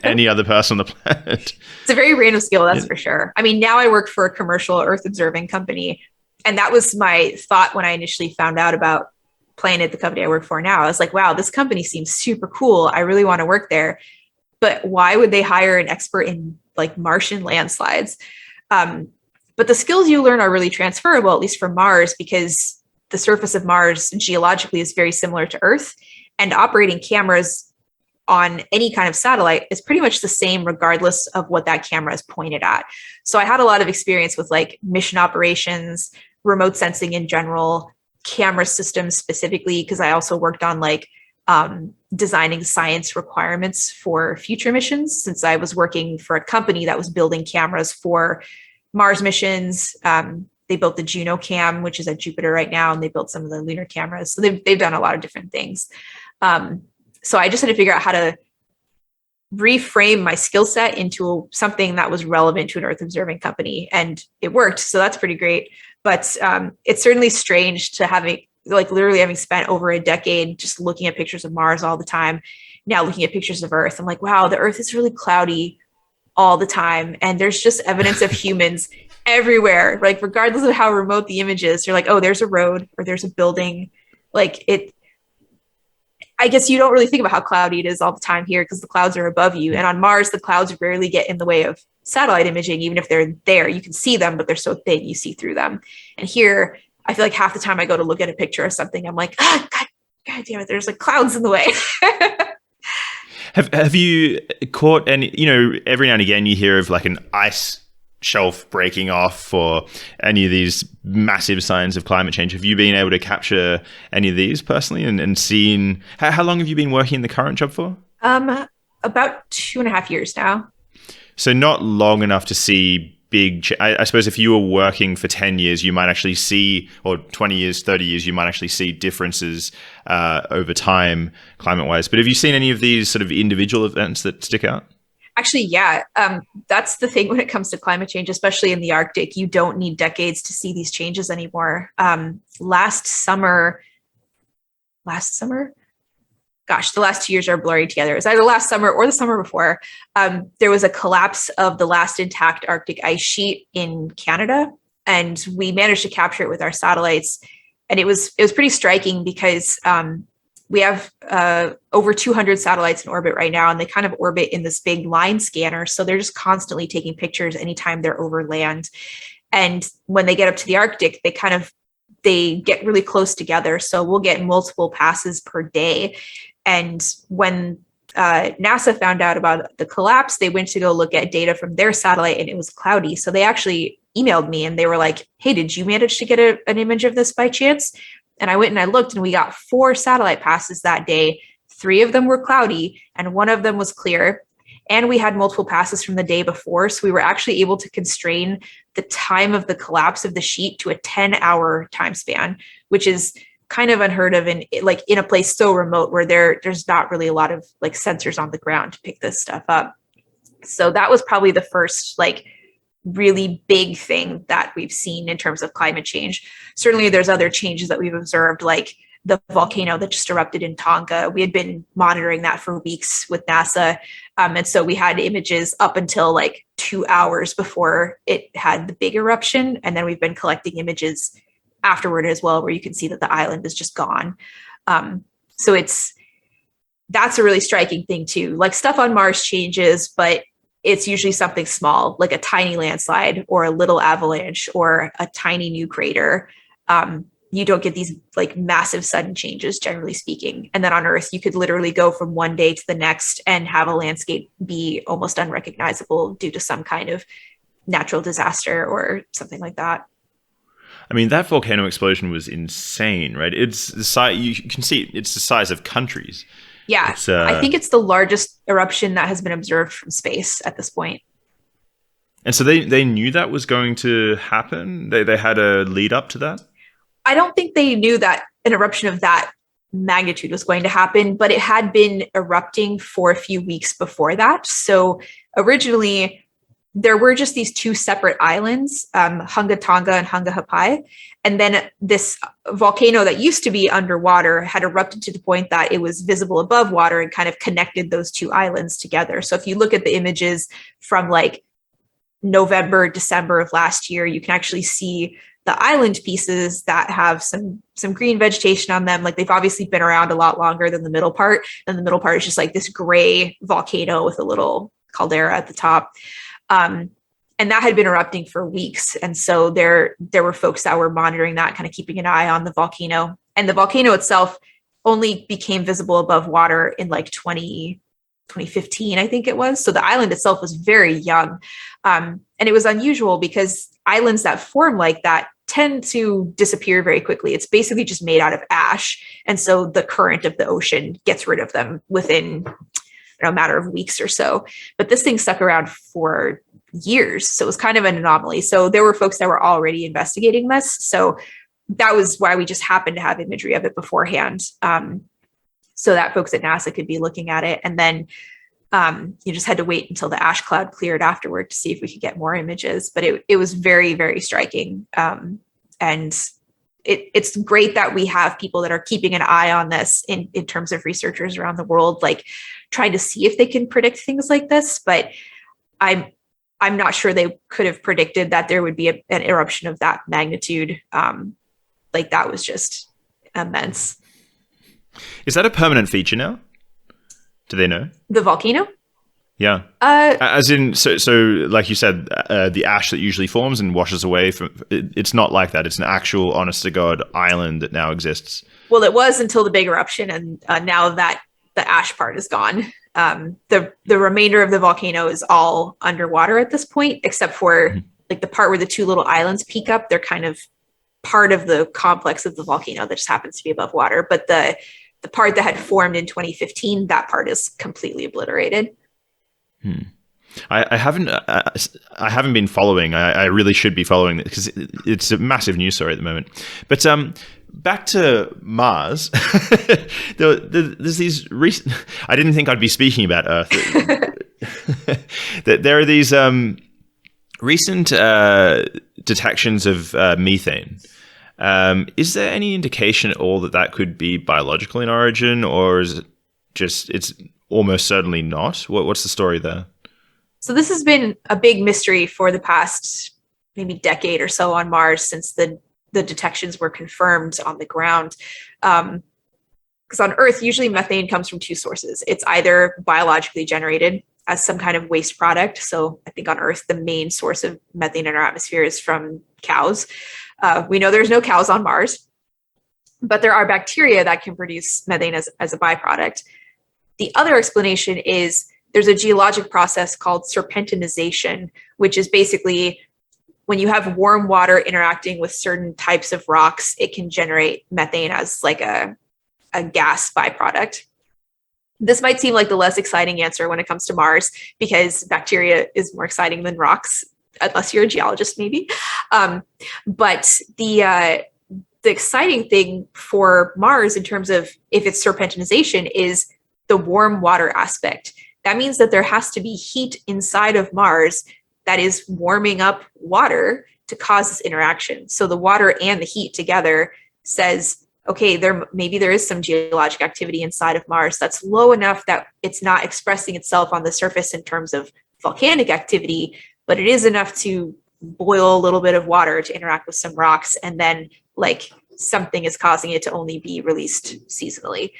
any other person on the planet. It's a very random skill, that's for sure. I mean, now I work for a commercial Earth observing company, and that was my thought when I initially found out about Planet, the company I work for now. I was like, wow, this company seems super cool. I really want to work there. But why would they hire an expert in like Martian landslides? But the skills you learn are really transferable, at least for Mars, because the surface of Mars geologically is very similar to Earth, and operating cameras on any kind of satellite is pretty much the same regardless of what that camera is pointed at. So I had a lot of experience with like mission operations, remote sensing in general, camera systems specifically, because I also worked on like designing science requirements for future missions, since I was working for a company that was building cameras for Mars missions. They built the Juno cam, which is at Jupiter right now, and they built some of the lunar cameras. So they've done a lot of different things. So I just had to figure out how to reframe my skill set into something that was relevant to an Earth observing company, and it worked. So that's pretty great. But it's certainly strange to like literally having spent over a decade just looking at pictures of Mars all the time, now looking at pictures of Earth, I'm like, wow, the Earth is really cloudy all the time. And there's just evidence of humans everywhere. Like, regardless of how remote the image is, you're like, oh, there's a road or there's a building. Like, I guess you don't really think about how cloudy it is all the time here because the clouds are above you. And on Mars, the clouds rarely get in the way of satellite imaging. Even if they're there, you can see them, but they're so thin, you see through them. And here, I feel like half the time I go to look at a picture of something, I'm like, God damn it, there's like clouds in the way. Have you caught any, every now and again you hear of like an ice shelf breaking off or any of these massive signs of climate change. Have you been able to capture any of these personally and seen, how long have you been working in the current job for? About 2.5 years now. So not long enough to see big, I suppose if you were working for 10 years, you might actually see, or 20 years, 30 years, you might actually see differences over time climate wise. But have you seen any of these sort of individual events that stick out? Actually, yeah. That's the thing when it comes to climate change, especially in the Arctic. You don't need decades to see these changes anymore. Last summer, gosh, the last 2 years are blurring together. It was either last summer or the summer before. There was a collapse of the last intact Arctic ice sheet in Canada, and we managed to capture it with our satellites. And it was pretty striking because we have over 200 satellites in orbit right now, and they kind of orbit in this big line scanner. So they're just constantly taking pictures anytime they're over land. And when they get up to the Arctic, they get really close together. So we'll get multiple passes per day. And when NASA found out about the collapse, they went to go look at data from their satellite, and it was cloudy. So they actually emailed me and they were like, hey, did you manage to get an image of this by chance? And I went and I looked, and we got 4 satellite passes that day. 3 of them were cloudy and 1 of them was clear. And we had multiple passes from the day before. So we were actually able to constrain the time of the collapse of the sheet to a 10-hour time span, which is kind of unheard of in a place so remote where there's not really a lot of like sensors on the ground to pick this stuff up. So that was probably the first like really big thing that we've seen in terms of climate change. Certainly there's other changes that we've observed, like the volcano that just erupted in Tonga. We had been monitoring that for weeks with NASA. And so we had images up until like 2 hours before it had the big eruption. And then we've been collecting images afterward as well, where you can see that the island is just gone. So that's a really striking thing too. Like, stuff on Mars changes, but it's usually something small, like a tiny landslide or a little avalanche or a tiny new crater. You don't get these like massive sudden changes, generally speaking. And then on Earth, you could literally go from one day to the next and have a landscape be almost unrecognizable due to some kind of natural disaster or something like that. I mean, that volcano explosion was insane, right? It's the size, you can see it's the size of countries. Yeah, I think it's the largest eruption that has been observed from space at this point. And so they knew that was going to happen? They had a lead up to that? I don't think they knew that an eruption of that magnitude was going to happen, but it had been erupting for a few weeks before that. So originally, there were just these 2 separate islands, Hunga Tonga and Hunga Hapai. And then this volcano that used to be underwater had erupted to the point that it was visible above water and kind of connected those 2 islands together. So if you look at the images from like November, December of last year, you can actually see the island pieces that have some green vegetation on them. Like, they've obviously been around a lot longer than the middle part. And the middle part is just like this gray volcano with a little caldera at the top. And that had been erupting for weeks. And so there were folks that were monitoring that, kind of keeping an eye on the volcano. And the volcano itself only became visible above water in like 2015, I think it was. So the island itself was very young. And it was unusual because islands that form like that tend to disappear very quickly. It's basically just made out of ash. And so the current of the ocean gets rid of them within a matter of weeks or so. But this thing stuck around for years. So it was kind of an anomaly. So there were folks that were already investigating this. So that was why we just happened to have imagery of it beforehand, so that folks at NASA could be looking at it. And then you just had to wait until the ash cloud cleared afterward to see if we could get more images. But it was very, very striking. And it's great that we have people that are keeping an eye on this in terms of researchers around the world, like trying to see if they can predict things like this. But I'm not sure they could have predicted that there would be an eruption of that magnitude. Like that was just immense. Is that a permanent feature now? Do they know? The volcano? Yeah. As in, so like you said, the ash that usually forms and washes away it's not like that. It's an actual, honest to God island that now exists. Well, it was until the big eruption, and now that the ash part is gone. The remainder of the volcano is all underwater at this point, except for like the part where the two little islands peak up. They're kind of part of the complex of the volcano that just happens to be above water. But the part that had formed in 2015, that part is completely obliterated. I haven't been following. I really should be following it because it's a massive news story at the moment. But back to Mars, there's these recent. I didn't think I'd be speaking about Earth. There are these recent detections of methane. Is there any indication at all that could be biological in origin, or is it just it's almost certainly not? What's the story there? So this has been a big mystery for the past maybe decade or so on Mars since the detections were confirmed on the ground. Because on Earth, usually methane comes from two sources. It's either biologically generated as some kind of waste product. So I think on Earth, the main source of methane in our atmosphere is from cows. We know there's no cows on Mars, but there are bacteria that can produce methane as a byproduct. The other explanation is there's a geologic process called serpentinization, which is basically when you have warm water interacting with certain types of rocks, it can generate methane as like a gas byproduct. This might seem like the less exciting answer when it comes to Mars because bacteria is more exciting than rocks, unless you're a geologist, maybe. But the exciting thing for Mars in terms of if it's serpentinization is the warm water aspect. That means that there has to be heat inside of Mars that is warming up water to cause this interaction. So the water and the heat together says, okay, maybe there is some geologic activity inside of Mars that's low enough that it's not expressing itself on the surface in terms of volcanic activity, but it is enough to boil a little bit of water to interact with some rocks, and then like something is causing it to only be released seasonally.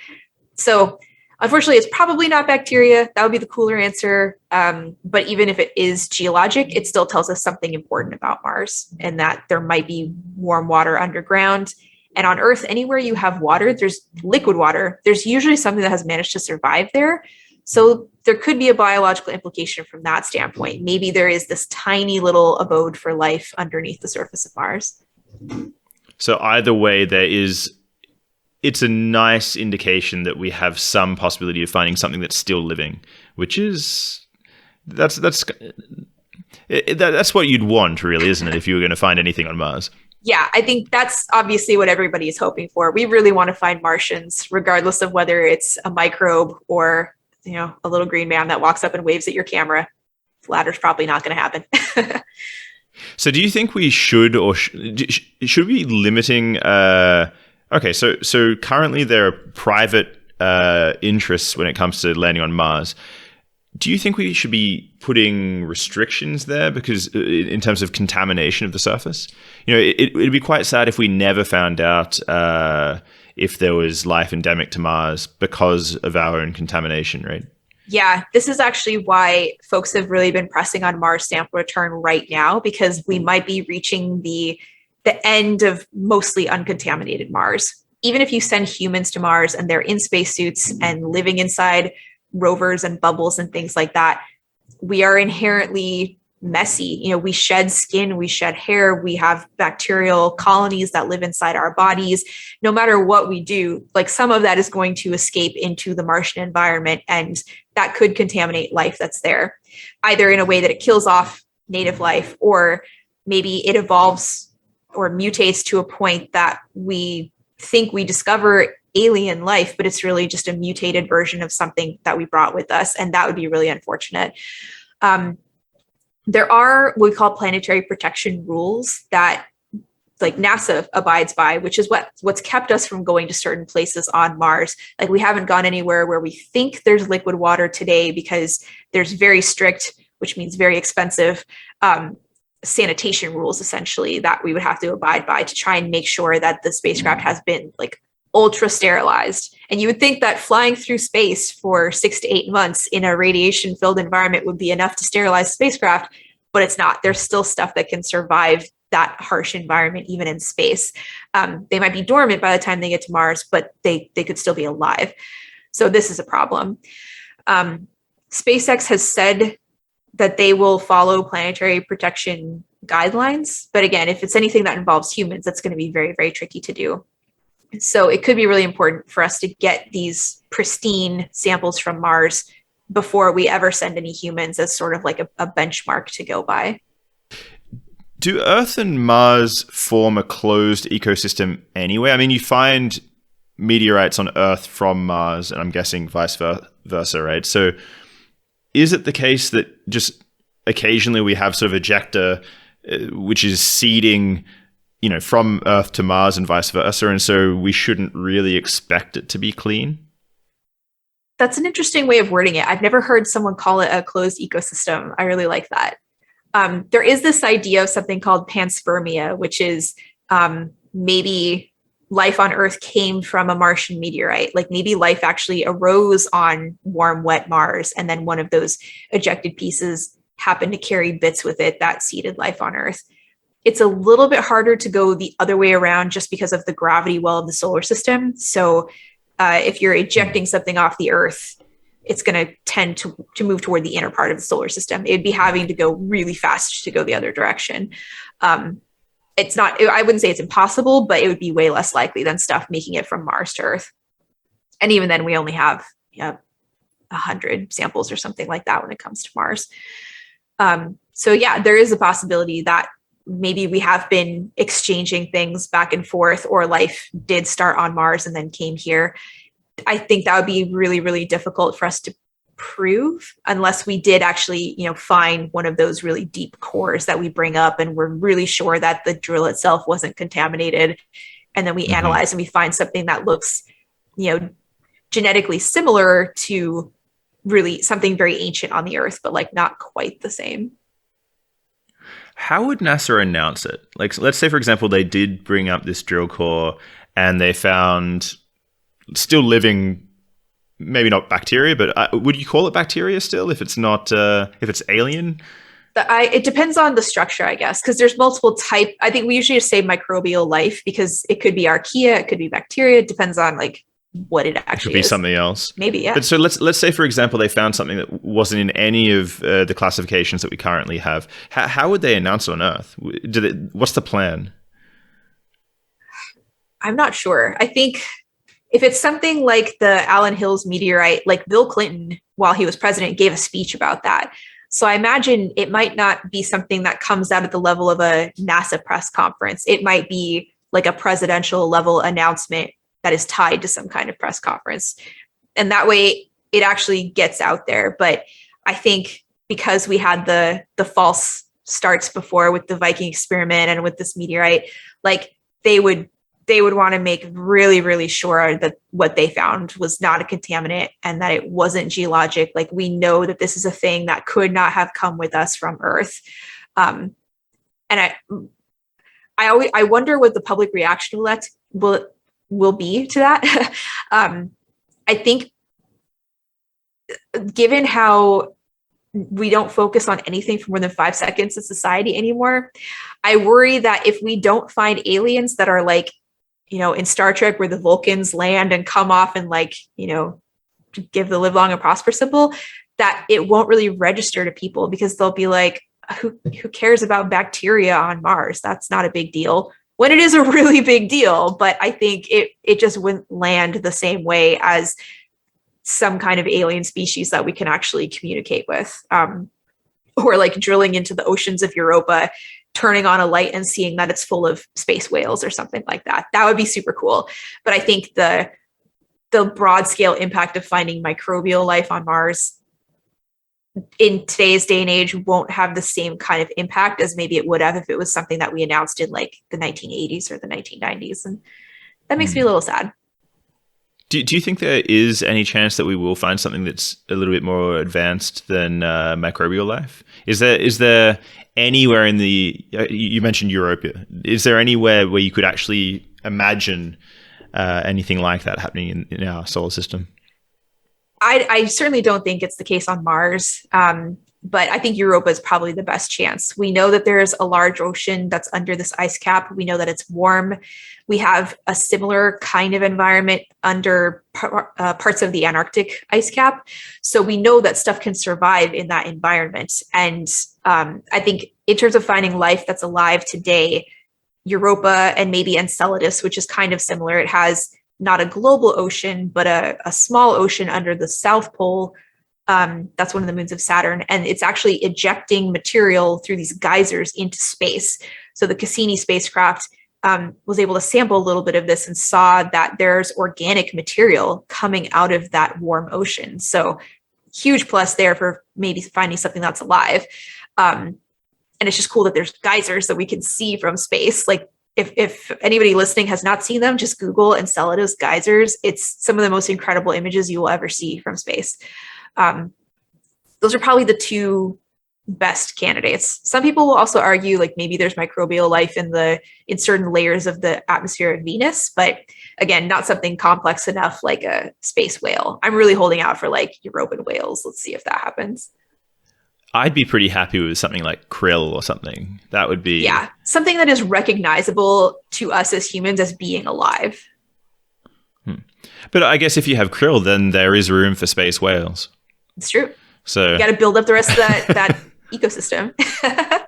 So unfortunately, it's probably not bacteria. That would be the cooler answer. But even if it is geologic, it still tells us something important about Mars and that there might be warm water underground. And on Earth, anywhere you have water, there's liquid water. There's usually something that has managed to survive there. So there could be a biological implication from that standpoint. Maybe there is this tiny little abode for life underneath the surface of Mars. So either way, it's a nice indication that we have some possibility of finding something that's still living, which is that's what you'd want, really, isn't it? If you were going to find anything on Mars. Yeah, I think that's obviously what everybody is hoping for. We really want to find Martians, regardless of whether it's a microbe or, a little green man that walks up and waves at your camera. The latter's probably not going to happen. So do you think we should should we be limiting okay, so currently there are private interests when it comes to landing on Mars. Do you think we should be putting restrictions there because in terms of contamination of the surface? It'd be quite sad if we never found out if there was life endemic to Mars because of our own contamination, right? Yeah, this is actually why folks have really been pressing on Mars sample return right now, because we might be reaching the end of mostly uncontaminated Mars. Even if you send humans to Mars and they're in spacesuits and living inside rovers and bubbles and things like that, we are inherently messy. We shed skin, we shed hair, we have bacterial colonies that live inside our bodies. No matter what we do, like some of that is going to escape into the Martian environment, and that could contaminate life that's there, either in a way that it kills off native life, or maybe it evolves or mutates to a point that we think we discover alien life, but it's really just a mutated version of something that we brought with us. And that would be really unfortunate. There are what we call planetary protection rules that like NASA abides by, which is what's kept us from going to certain places on Mars. Like we haven't gone anywhere where we think there's liquid water today because there's very strict, which means very expensive, sanitation rules essentially that we would have to abide by to try and make sure that the spacecraft has been like ultra sterilized. And you would think that flying through space for 6 to 8 months in a radiation filled environment would be enough to sterilize the spacecraft, but it's not. There's still stuff that can survive that harsh environment, even in space. They might be dormant by the time they get to Mars, but they could still be alive. So this is a problem. SpaceX has said that they will follow planetary protection guidelines. But again, if it's anything that involves humans, that's going to be very, very tricky to do. So it could be really important for us to get these pristine samples from Mars before we ever send any humans as sort of like a benchmark to go by. Do Earth and Mars form a closed ecosystem anyway? I mean, you find meteorites on Earth from Mars, and I'm guessing vice versa, right? So is it the case that just occasionally we have sort of ejecta, which is seeding, from Earth to Mars and vice versa, and so we shouldn't really expect it to be clean? That's an interesting way of wording it. I've never heard someone call it a closed ecosystem. I really like that. There is this idea of something called Panspermia, which is maybe life on Earth came from a Martian meteorite. Like maybe life actually arose on warm, wet Mars, and then one of those ejected pieces happened to carry bits with it that seeded life on Earth. It's a little bit harder to go the other way around just because of the gravity well of the solar system. So if you're ejecting something off the Earth, it's going to tend to move toward the inner part of the solar system. It'd be having to go really fast to go the other direction. It's not, I wouldn't say it's impossible, but it would be way less likely than stuff making it from Mars to Earth. And even then we only have 100 samples or something like that when it comes to Mars. So yeah, there is a possibility that maybe we have been exchanging things back and forth, or life did start on Mars and then came here. I think that would be really, really difficult for us to prove unless we did actually, find one of those really deep cores that we bring up and we're really sure that the drill itself wasn't contaminated. And then we analyze and we find something that looks, genetically similar to really something very ancient on the Earth, but like not quite the same. How would NASA announce it? Like, let's say, for example, they did bring up this drill core and they found still living, maybe not bacteria, but would you call it bacteria still if it's not, if it's alien? It depends on the structure, I guess, because there's multiple type. I think we usually just say microbial life because it could be archaea, it could be bacteria. It depends on like what it actually is. It could be something else. Maybe, yeah. But so let's say, for example, they found something that wasn't in any of the classifications that we currently have. How would they announce it on Earth? What's the plan? I'm not sure. I think if it's something like the Allen Hills meteorite, like Bill Clinton, while he was president, gave a speech about that. So I imagine it might not be something that comes out at the level of a NASA press conference. It might be like a presidential level announcement that is tied to some kind of press conference. And that way it actually gets out there. But I think because we had the false starts before with the Viking experiment and with this meteorite, like they would want to make really, really sure that what they found was not a contaminant and that it wasn't geologic. Like we know that this is a thing that could not have come with us from Earth. And I wonder what the public reaction will be to that. I think given how we don't focus on anything for more than 5 seconds in society anymore, I worry that if we don't find aliens that are like, in Star Trek where the Vulcans land and come off and like, give the live long and prosper symbol, that it won't really register to people because they'll be like, who cares about bacteria on Mars? That's not a big deal. When it is a really big deal, but I think it just wouldn't land the same way as some kind of alien species that we can actually communicate with. Or like drilling into the oceans of Europa, turning on a light and seeing that it's full of space whales or something like that. That would be super cool. But I think the broad scale impact of finding microbial life on Mars, in today's day and age won't have the same kind of impact as maybe it would have if it was something that we announced in like the 1980s or the 1990s. And that makes me a little sad. Do you think there is any chance that we will find something that's a little bit more advanced than microbial life? Is there anywhere in you mentioned Europa, is there anywhere where you could actually imagine anything like that happening in our solar system? I certainly don't think it's the case on Mars, but I think Europa is probably the best chance. We know that there's a large ocean that's under this ice cap. We know that it's warm. We have a similar kind of environment under parts of the Antarctic ice cap. So we know that stuff can survive in that environment. And I think in terms of finding life that's alive today, Europa and maybe Enceladus, which is kind of similar. It has not a global ocean, but a small ocean under the South Pole. That's one of the moons of Saturn. And it's actually ejecting material through these geysers into space. So the Cassini spacecraft was able to sample a little bit of this and saw that there's organic material coming out of that warm ocean. So huge plus there for maybe finding something that's alive. And it's just cool that there's geysers that we can see from space. Like if anybody listening has not seen them, just Google Enceladus geysers. It's some of the most incredible images you will ever see from space. Those are probably the two best candidates. Some people will also argue like maybe there's microbial life in certain layers of the atmosphere of Venus, but again, not something complex enough like a space whale. I'm really holding out for like European whales. Let's see if that happens. I'd be pretty happy with something like krill or something. That would be... Yeah, something that is recognizable to us as humans as being alive. But I guess if you have krill, then there is room for space whales. It's true. So you got to build up the rest of that ecosystem.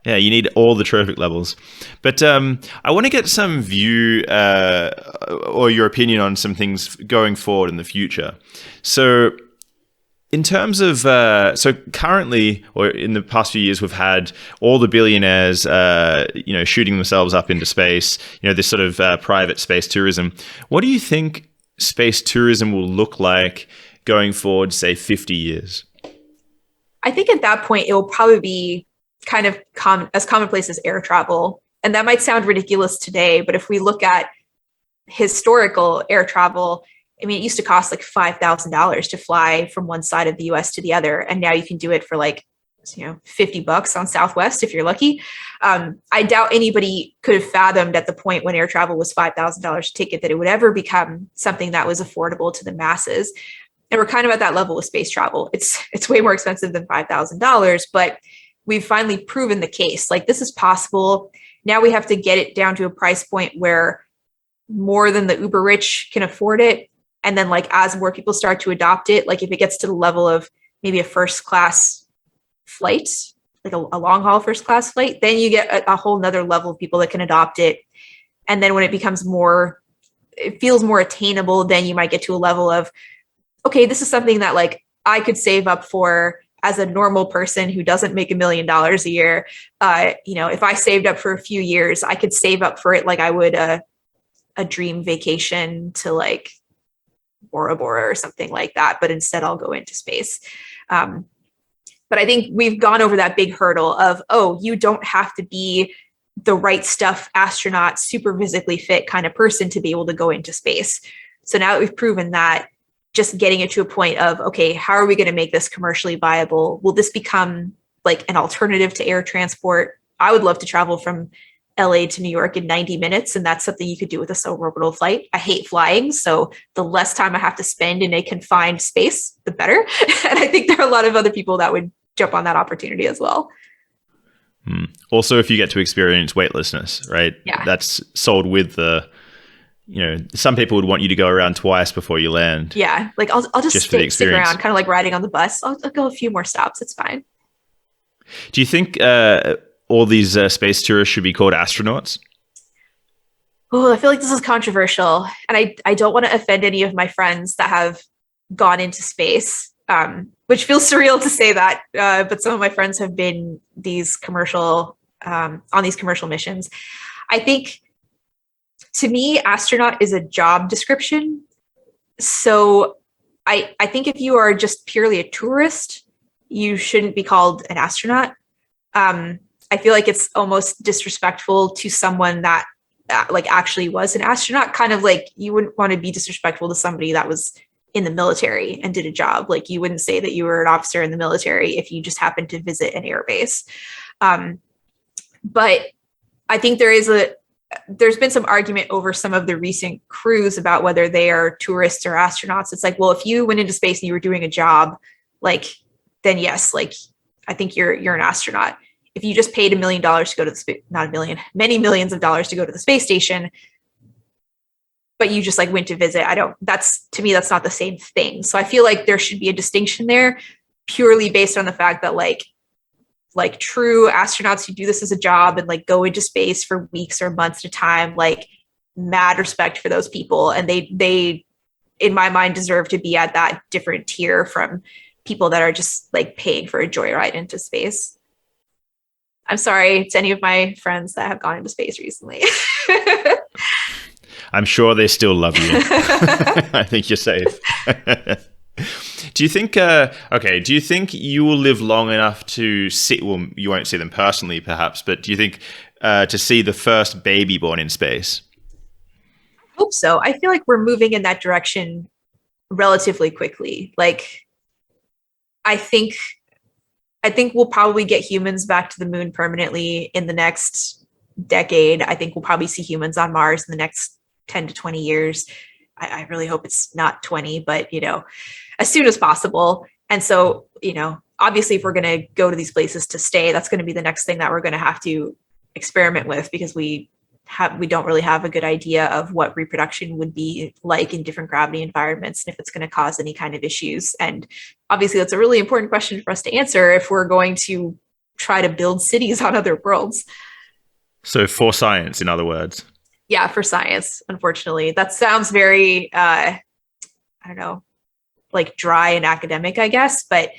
Yeah, you need all the trophic levels. But I want to get some view or your opinion on some things going forward in the future. So in terms of, so currently, or in the past few years, we've had all the billionaires, shooting themselves up into space, this sort of private space tourism. What do you think space tourism will look like going forward, say 50 years? I think at that point, it will probably be kind of as commonplace as air travel. And that might sound ridiculous today, but if we look at historical air travel, I mean, it used to cost like $5,000 to fly from one side of the US to the other. And now you can do it for like, $50 on Southwest if you're lucky. I doubt anybody could have fathomed at the point when air travel was $5,000 a ticket that it would ever become something that was affordable to the masses. And we're kind of at that level with space travel. It's way more expensive than $5,000, but we've finally proven the case. Like this is possible. Now we have to get it down to a price point where more than the uber rich can afford it. And then like as more people start to adopt it, like if it gets to the level of maybe a first class flight, like a long haul first class flight, then you get a whole nother level of people that can adopt it. And then when it becomes it feels more attainable, then you might get to a level of, okay, this is something that like I could save up for as a normal person who doesn't make $1 million a year. If I saved up for a few years, I could save up for it like I would a dream vacation to like Bora Bora or something like that. But instead I'll go into space. But I think we've gone over that big hurdle of, you don't have to be the right stuff astronaut, super physically fit kind of person to be able to go into space. So now that we've proven that, just getting it to a point of, okay, how are we going to make this commercially viable? Will this become like an alternative to air transport? I would love to travel from LA to New York in 90 minutes. And that's something you could do with a suborbital flight. I hate flying. So the less time I have to spend in a confined space, the better. And I think there are a lot of other people that would jump on that opportunity as well. Also, if you get to experience weightlessness, right? Yeah. That's sold with the, some people would want you to go around twice before you land. Yeah. Like I'll just stick around, kind of like riding on the bus. I'll go a few more stops. It's fine. Do you think all these space tourists should be called astronauts? Oh, I feel like this is controversial. And I don't want to offend any of my friends that have gone into space, which feels surreal to say that. But some of my friends have been on these commercial missions. I think, to me, astronaut is a job description. So I think if you are just purely a tourist, you shouldn't be called an astronaut. I feel like it's almost disrespectful to someone that like actually was an astronaut. Kind of like you wouldn't want to be disrespectful to somebody that was in the military and did a job. Like you wouldn't say that you were an officer in the military if you just happened to visit an air base. But I think there's been some argument over some of the recent crews about whether they are tourists or astronauts. It's like, well, if you went into space and you were doing a job, like, then yes, like I think you're an astronaut. If you just paid $1 million to go to the not $1 million, many millions of dollars to go to the space station, but you just like went to visit, to me, that's not the same thing. So I feel like there should be a distinction there purely based on the fact that like true astronauts who do this as a job and like go into space for weeks or months at a time, like mad respect for those people. And they, in my mind, deserve to be at that different tier from people that are just like paying for a joyride into space. I'm sorry to any of my friends that have gone into space recently. I'm sure they still love you. I think you're safe. Do you think, do you think you will live long enough to see, well, you won't see them personally perhaps, but do you think to see the first baby born in space? I hope so. I feel like we're moving in that direction relatively quickly. Like, I think we'll probably get humans back to the moon permanently in the next decade. I think we'll probably see humans on Mars in the next 10 to 20 years. I really hope it's not 20, but, as soon as possible. And so, obviously, if we're going to go to these places to stay, that's going to be the next thing that we're going to have to experiment with, because we don't really have a good idea of what reproduction would be like in different gravity environments and if it's going to cause any kind of issues. And obviously, that's a really important question for us to answer if we're going to try to build cities on other worlds. So for science, in other words. Yeah, for science, unfortunately. That sounds very, I don't know, like dry and academic, I guess. But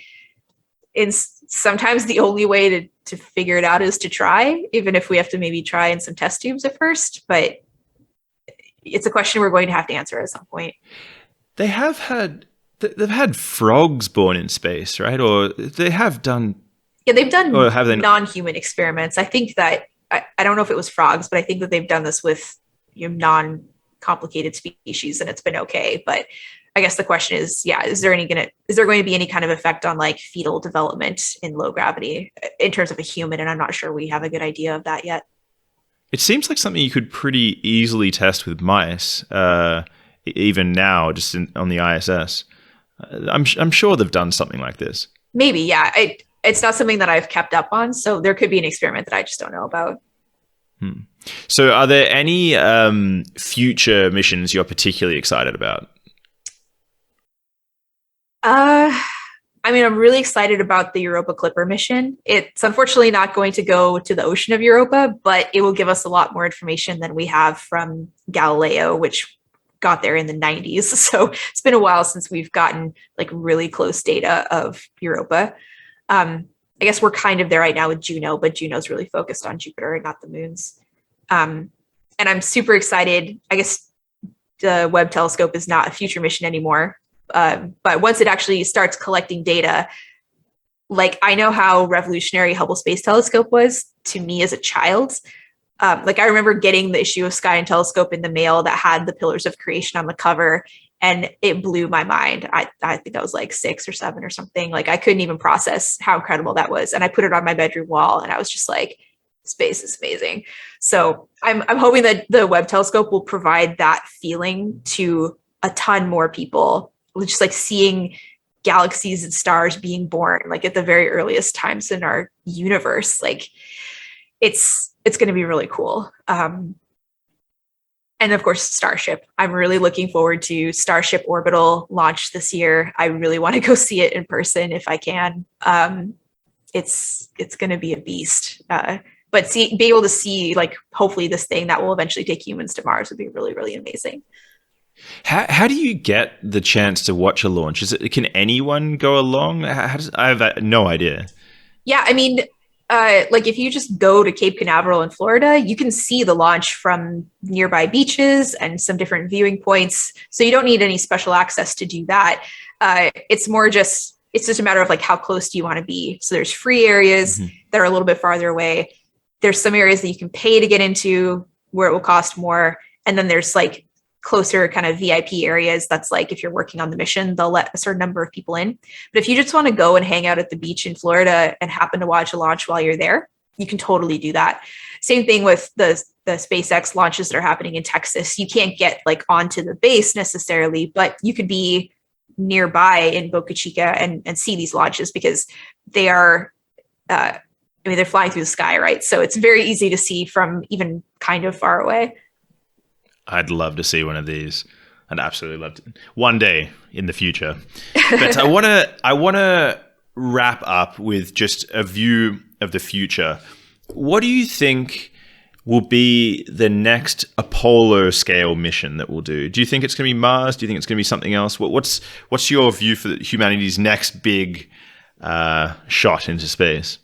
sometimes the only way to figure it out is to try, even if we have to maybe try in some test tubes at first. But it's a question we're going to have to answer at some point. They've had frogs born in space, right? Or they have done. Yeah, they've done non-human experiments. I think that, I don't know if it was frogs, but I think that they've done this with non-complicated species and it's been okay. But I guess the question is, is there going to be any kind of effect on like fetal development in low gravity in terms of a human? And I'm not sure we have a good idea of that yet. It seems like something you could pretty easily test with mice, even now, just on the ISS. I'm sure they've done something like this. Maybe, yeah. It's not something that I've kept up on, so there could be an experiment that I just don't know about. So are there any future missions you're particularly excited about? I'm really excited about the Europa Clipper mission. It's unfortunately not going to go to the ocean of Europa, but it will give us a lot more information than we have from Galileo, which got there in the 90s. So it's been a while since we've gotten like really close data of Europa. I guess we're kind of there right now with Juno, but Juno's really focused on Jupiter and not the moons. And I'm super excited. I guess the Webb telescope is not a future mission anymore. But once it actually starts collecting data, like I know how revolutionary Hubble Space Telescope was to me as a child. Like I remember getting the issue of Sky and Telescope in the mail that had the Pillars of Creation on the cover, and it blew my mind. I think I was like 6 or 7 or something. Like I couldn't even process how incredible that was. And I put it on my bedroom wall and I was just like, space is amazing. So I'm hoping that the Webb telescope will provide that feeling to a ton more people, just like seeing galaxies and stars being born, like at the very earliest times in our universe. Like it's going to be really cool. And of course, Starship. I'm really looking forward to Starship Orbital launch this year. I really want to go see it in person if I can. It's going to be a beast. But be able to see, like, hopefully this thing that will eventually take humans to Mars would be really, really amazing. How do you get the chance to watch a launch? Can anyone go along? I have no idea. Yeah, I mean, like if you just go to Cape Canaveral in Florida, you can see the launch from nearby beaches and some different viewing points. So you don't need any special access to do that. It's more just it's just a matter of like, how close do you want to be? So there's free areas that are a little bit farther away. There's some areas that you can pay to get into where it will cost more. And then there's like closer kind of VIP areas. That's like, if you're working on the mission, they'll let a certain number of people in. But if you just want to go and hang out at the beach in Florida and happen to watch a launch while you're there, you can totally do that. Same thing with the SpaceX launches that are happening in Texas. You can't get like onto the base necessarily, but you could be nearby in Boca Chica and see these launches, because they are, they're flying through the sky, right? So it's very easy to see from even kind of far away. I'd love to see one of these. I'd absolutely love to. One day in the future. But I want to wrap up with just a view of the future. What do you think will be the next Apollo scale mission that we'll do? Do you think it's going to be Mars? Do you think it's going to be something else? What's your view for humanity's next big shot into space?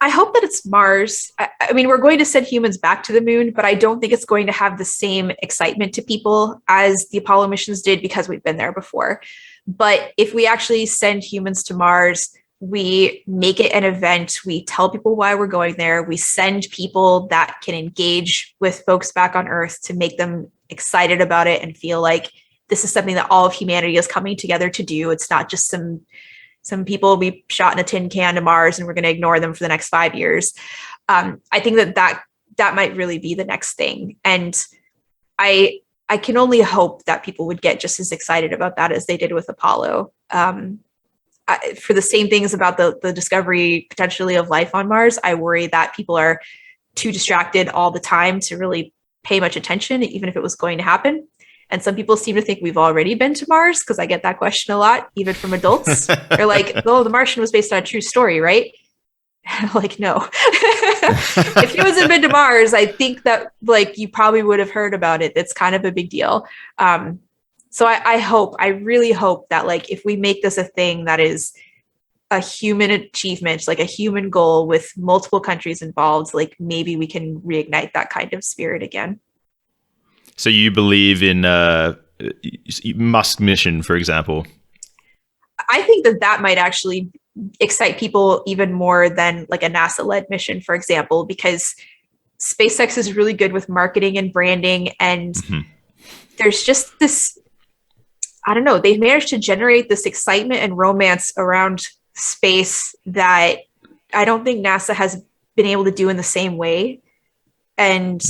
I hope that it's Mars. I mean, we're going to send humans back to the moon, but I don't think it's going to have the same excitement to people as the Apollo missions did, because we've been there before. But if we actually send humans to Mars, we make it an event, we tell people why we're going there, we send people that can engage with folks back on Earth to make them excited about it and feel like this is something that all of humanity is coming together to do. It's not just some people we shot in a tin can to Mars and we're going to ignore them for the next 5 years. I think that might really be the next thing. And I can only hope that people would get just as excited about that as they did with Apollo. For the same things about the discovery potentially of life on Mars, I worry that people are too distracted all the time to really pay much attention, even if it was going to happen. And some people seem to think we've already been to Mars, because I get that question a lot, even from adults. They're like, oh, The Martian was based on a true story, right? Like, no. If humans had been to Mars, I think that like you probably would have heard about it. It's kind of a big deal. So I really hope that like if we make this a thing that is a human achievement, like a human goal with multiple countries involved, like maybe we can reignite that kind of spirit again. So you believe in Musk mission, for example? I think that might actually excite people even more than like a NASA-led mission, for example, because SpaceX is really good with marketing and branding. And there's just this, I don't know, they've managed to generate this excitement and romance around space that I don't think NASA has been able to do in the same way. And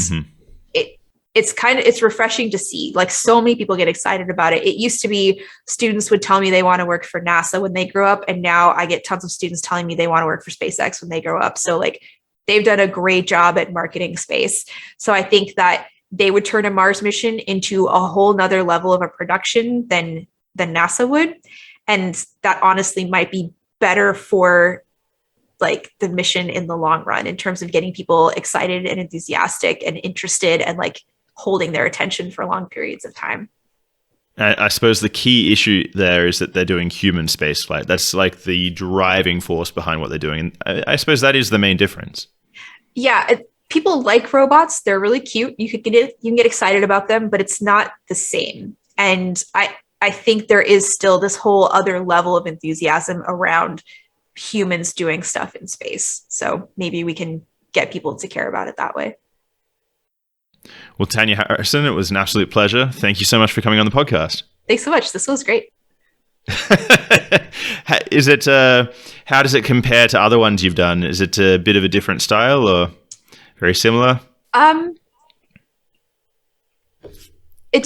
it's refreshing to see, like, so many people get excited about it. It used to be students would tell me they want to work for NASA when they grow up. And now I get tons of students telling me they want to work for SpaceX when they grow up. So like they've done a great job at marketing space. So I think that they would turn a Mars mission into a whole nother level of a production than NASA would. And that honestly might be better for like the mission in the long run, in terms of getting people excited and enthusiastic and interested and like holding their attention for long periods of time. I suppose the key issue there is that they're doing human space flight. That's like the driving force behind what they're doing. And I suppose that is the main difference. Yeah. People like robots. They're really cute. You can get excited about them, but it's not the same. And I think there is still this whole other level of enthusiasm around humans doing stuff in space. So maybe we can get people to care about it that way. Well, Tanya Harrison, it was an absolute pleasure. Thank you so much for coming on the podcast. Thanks so much. This was great. Is it? How does it compare to other ones you've done? Is it a bit of a different style or very similar?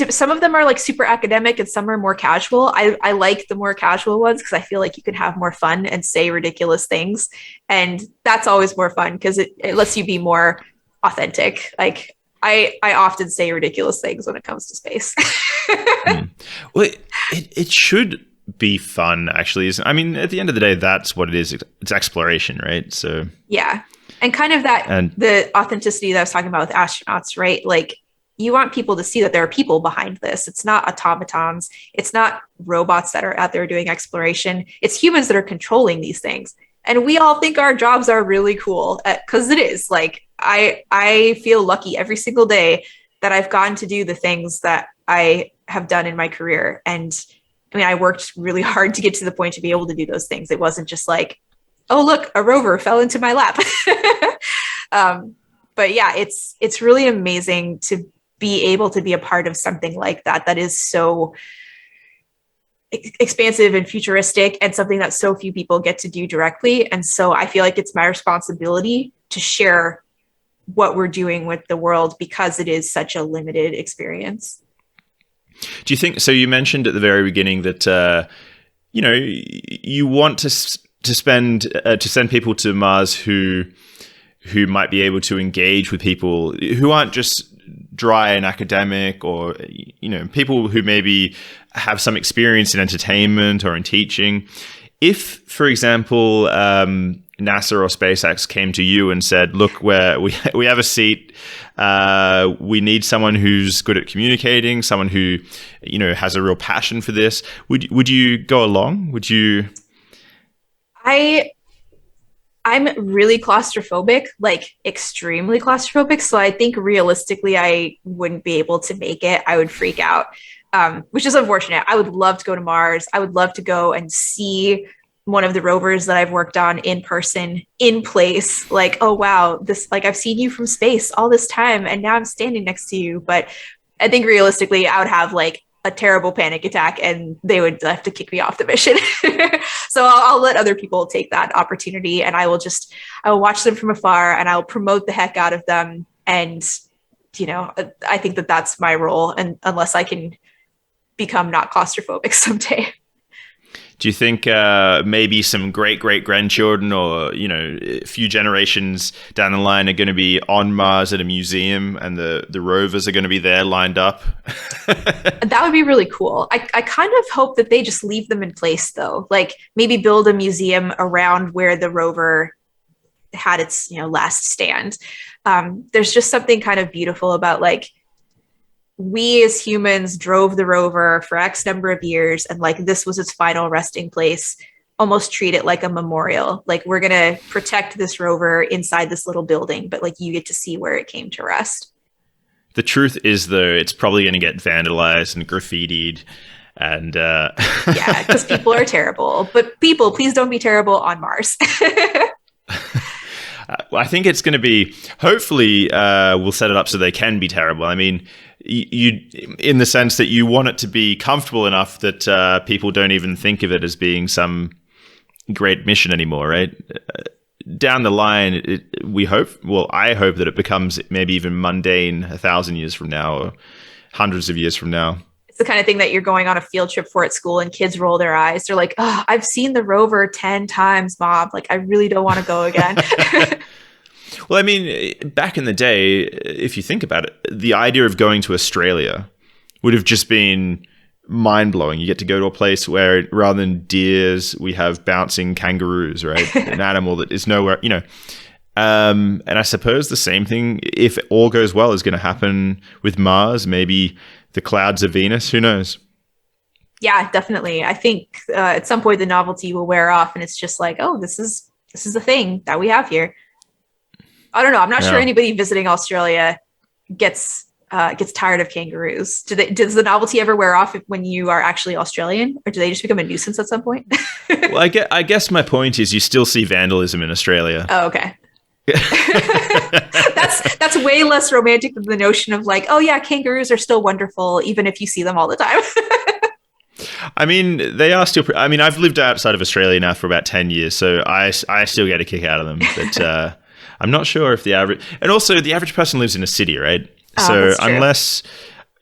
Some of them are like super academic and some are more casual. I like the more casual ones because I feel like you can have more fun and say ridiculous things. And that's always more fun because it lets you be more authentic. Like I often say ridiculous things when it comes to space. Well, it should be fun, actually. I mean, at the end of the day, that's what it is. It's exploration, right? So yeah. And kind of the authenticity that I was talking about with astronauts, right? Like you want people to see that there are people behind this. It's not automatons. It's not robots that are out there doing exploration. It's humans that are controlling these things. And we all think our jobs are really cool because it is. Like I feel lucky every single day that I've gotten to do the things that I have done in my career. And I mean, I worked really hard to get to the point to be able to do those things. It wasn't just like, oh, look, a rover fell into my lap. But yeah, it's really amazing to be able to be a part of something like that, that is so expansive and futuristic, and something that so few people get to do directly. And so I feel like it's my responsibility to share what we're doing with the world, because it is such a limited experience. Do you think, so you mentioned at the very beginning that, you want to send people to Mars who might be able to engage with people who aren't just dry and academic, or, people who maybe have some experience in entertainment or in teaching. If, for example, NASA or SpaceX came to you and said, look, we have a seat, we need someone who's good at communicating, someone who, has a real passion for this, would you go along? Would you? I'm really claustrophobic, like extremely claustrophobic. So I think realistically, I wouldn't be able to make it. I would freak out, which is unfortunate. I would love to go to Mars. I would love to go and see one of the rovers that I've worked on in person, in place. Like, oh, wow, this, like, I've seen you from space all this time, and now I'm standing next to you. But I think realistically, I would have like a terrible panic attack, and they would have to kick me off the mission. So I'll let other people take that opportunity, and I will watch them from afar, and I'll promote the heck out of them. And, I think that that's my role. And unless I can become not claustrophobic someday. Do you think maybe some great-great-grandchildren, or, a few generations down the line, are going to be on Mars at a museum, and the rovers are going to be there lined up? That would be really cool. I kind of hope that they just leave them in place, though. Like, maybe build a museum around where the rover had its, last stand. There's just something kind of beautiful about, like, we as humans drove the rover for X number of years, and like this was its final resting place. Almost treat it like a memorial. Like, we're going to protect this rover inside this little building, but like you get to see where it came to rest. The truth is, though, it's probably going to get vandalized and graffitied. And yeah, because people are terrible. But people, please don't be terrible on Mars. I think it's going to be, hopefully, we'll set it up so they can be terrible. I mean, you in the sense that you want it to be comfortable enough that people don't even think of it as being some great mission anymore, right? Down the line, I hope that it becomes maybe even mundane 1,000 years from now, or hundreds of years from now. It's the kind of thing that you're going on a field trip for at school, and kids roll their eyes. They're like, oh, I've seen the rover 10 times, Mom. Like, I really don't want to go again. Well, I mean, back in the day, if you think about it, the idea of going to Australia would have just been mind-blowing. You get to go to a place where, rather than deers, we have bouncing kangaroos, right? An animal that is nowhere, and I suppose the same thing, if all goes well, is going to happen with Mars. Maybe the clouds of Venus, who knows? Yeah, definitely. I think at some point the novelty will wear off, and it's just like, oh, this is the thing that we have here. I don't know. I'm not sure anybody visiting Australia gets tired of kangaroos. Does the novelty ever wear off when you are actually Australian, or do they just become a nuisance at some point? Well, I guess my point is you still see vandalism in Australia. Oh, okay. That's way less romantic than the notion of like, oh yeah, kangaroos are still wonderful even if you see them all the time. I mean, they are still. I mean, I've lived outside of Australia now for about 10 years, so I still get a kick out of them. But I'm not sure if the average person lives in a city, right? So unless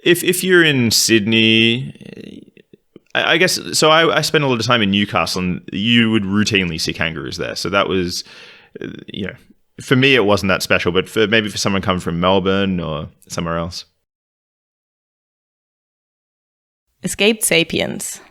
if you're in Sydney, I guess. So I spent a lot of time in Newcastle, and you would routinely see kangaroos there. So that was, for me, it wasn't that special, but maybe for someone coming from Melbourne or somewhere else. Escaped Sapiens.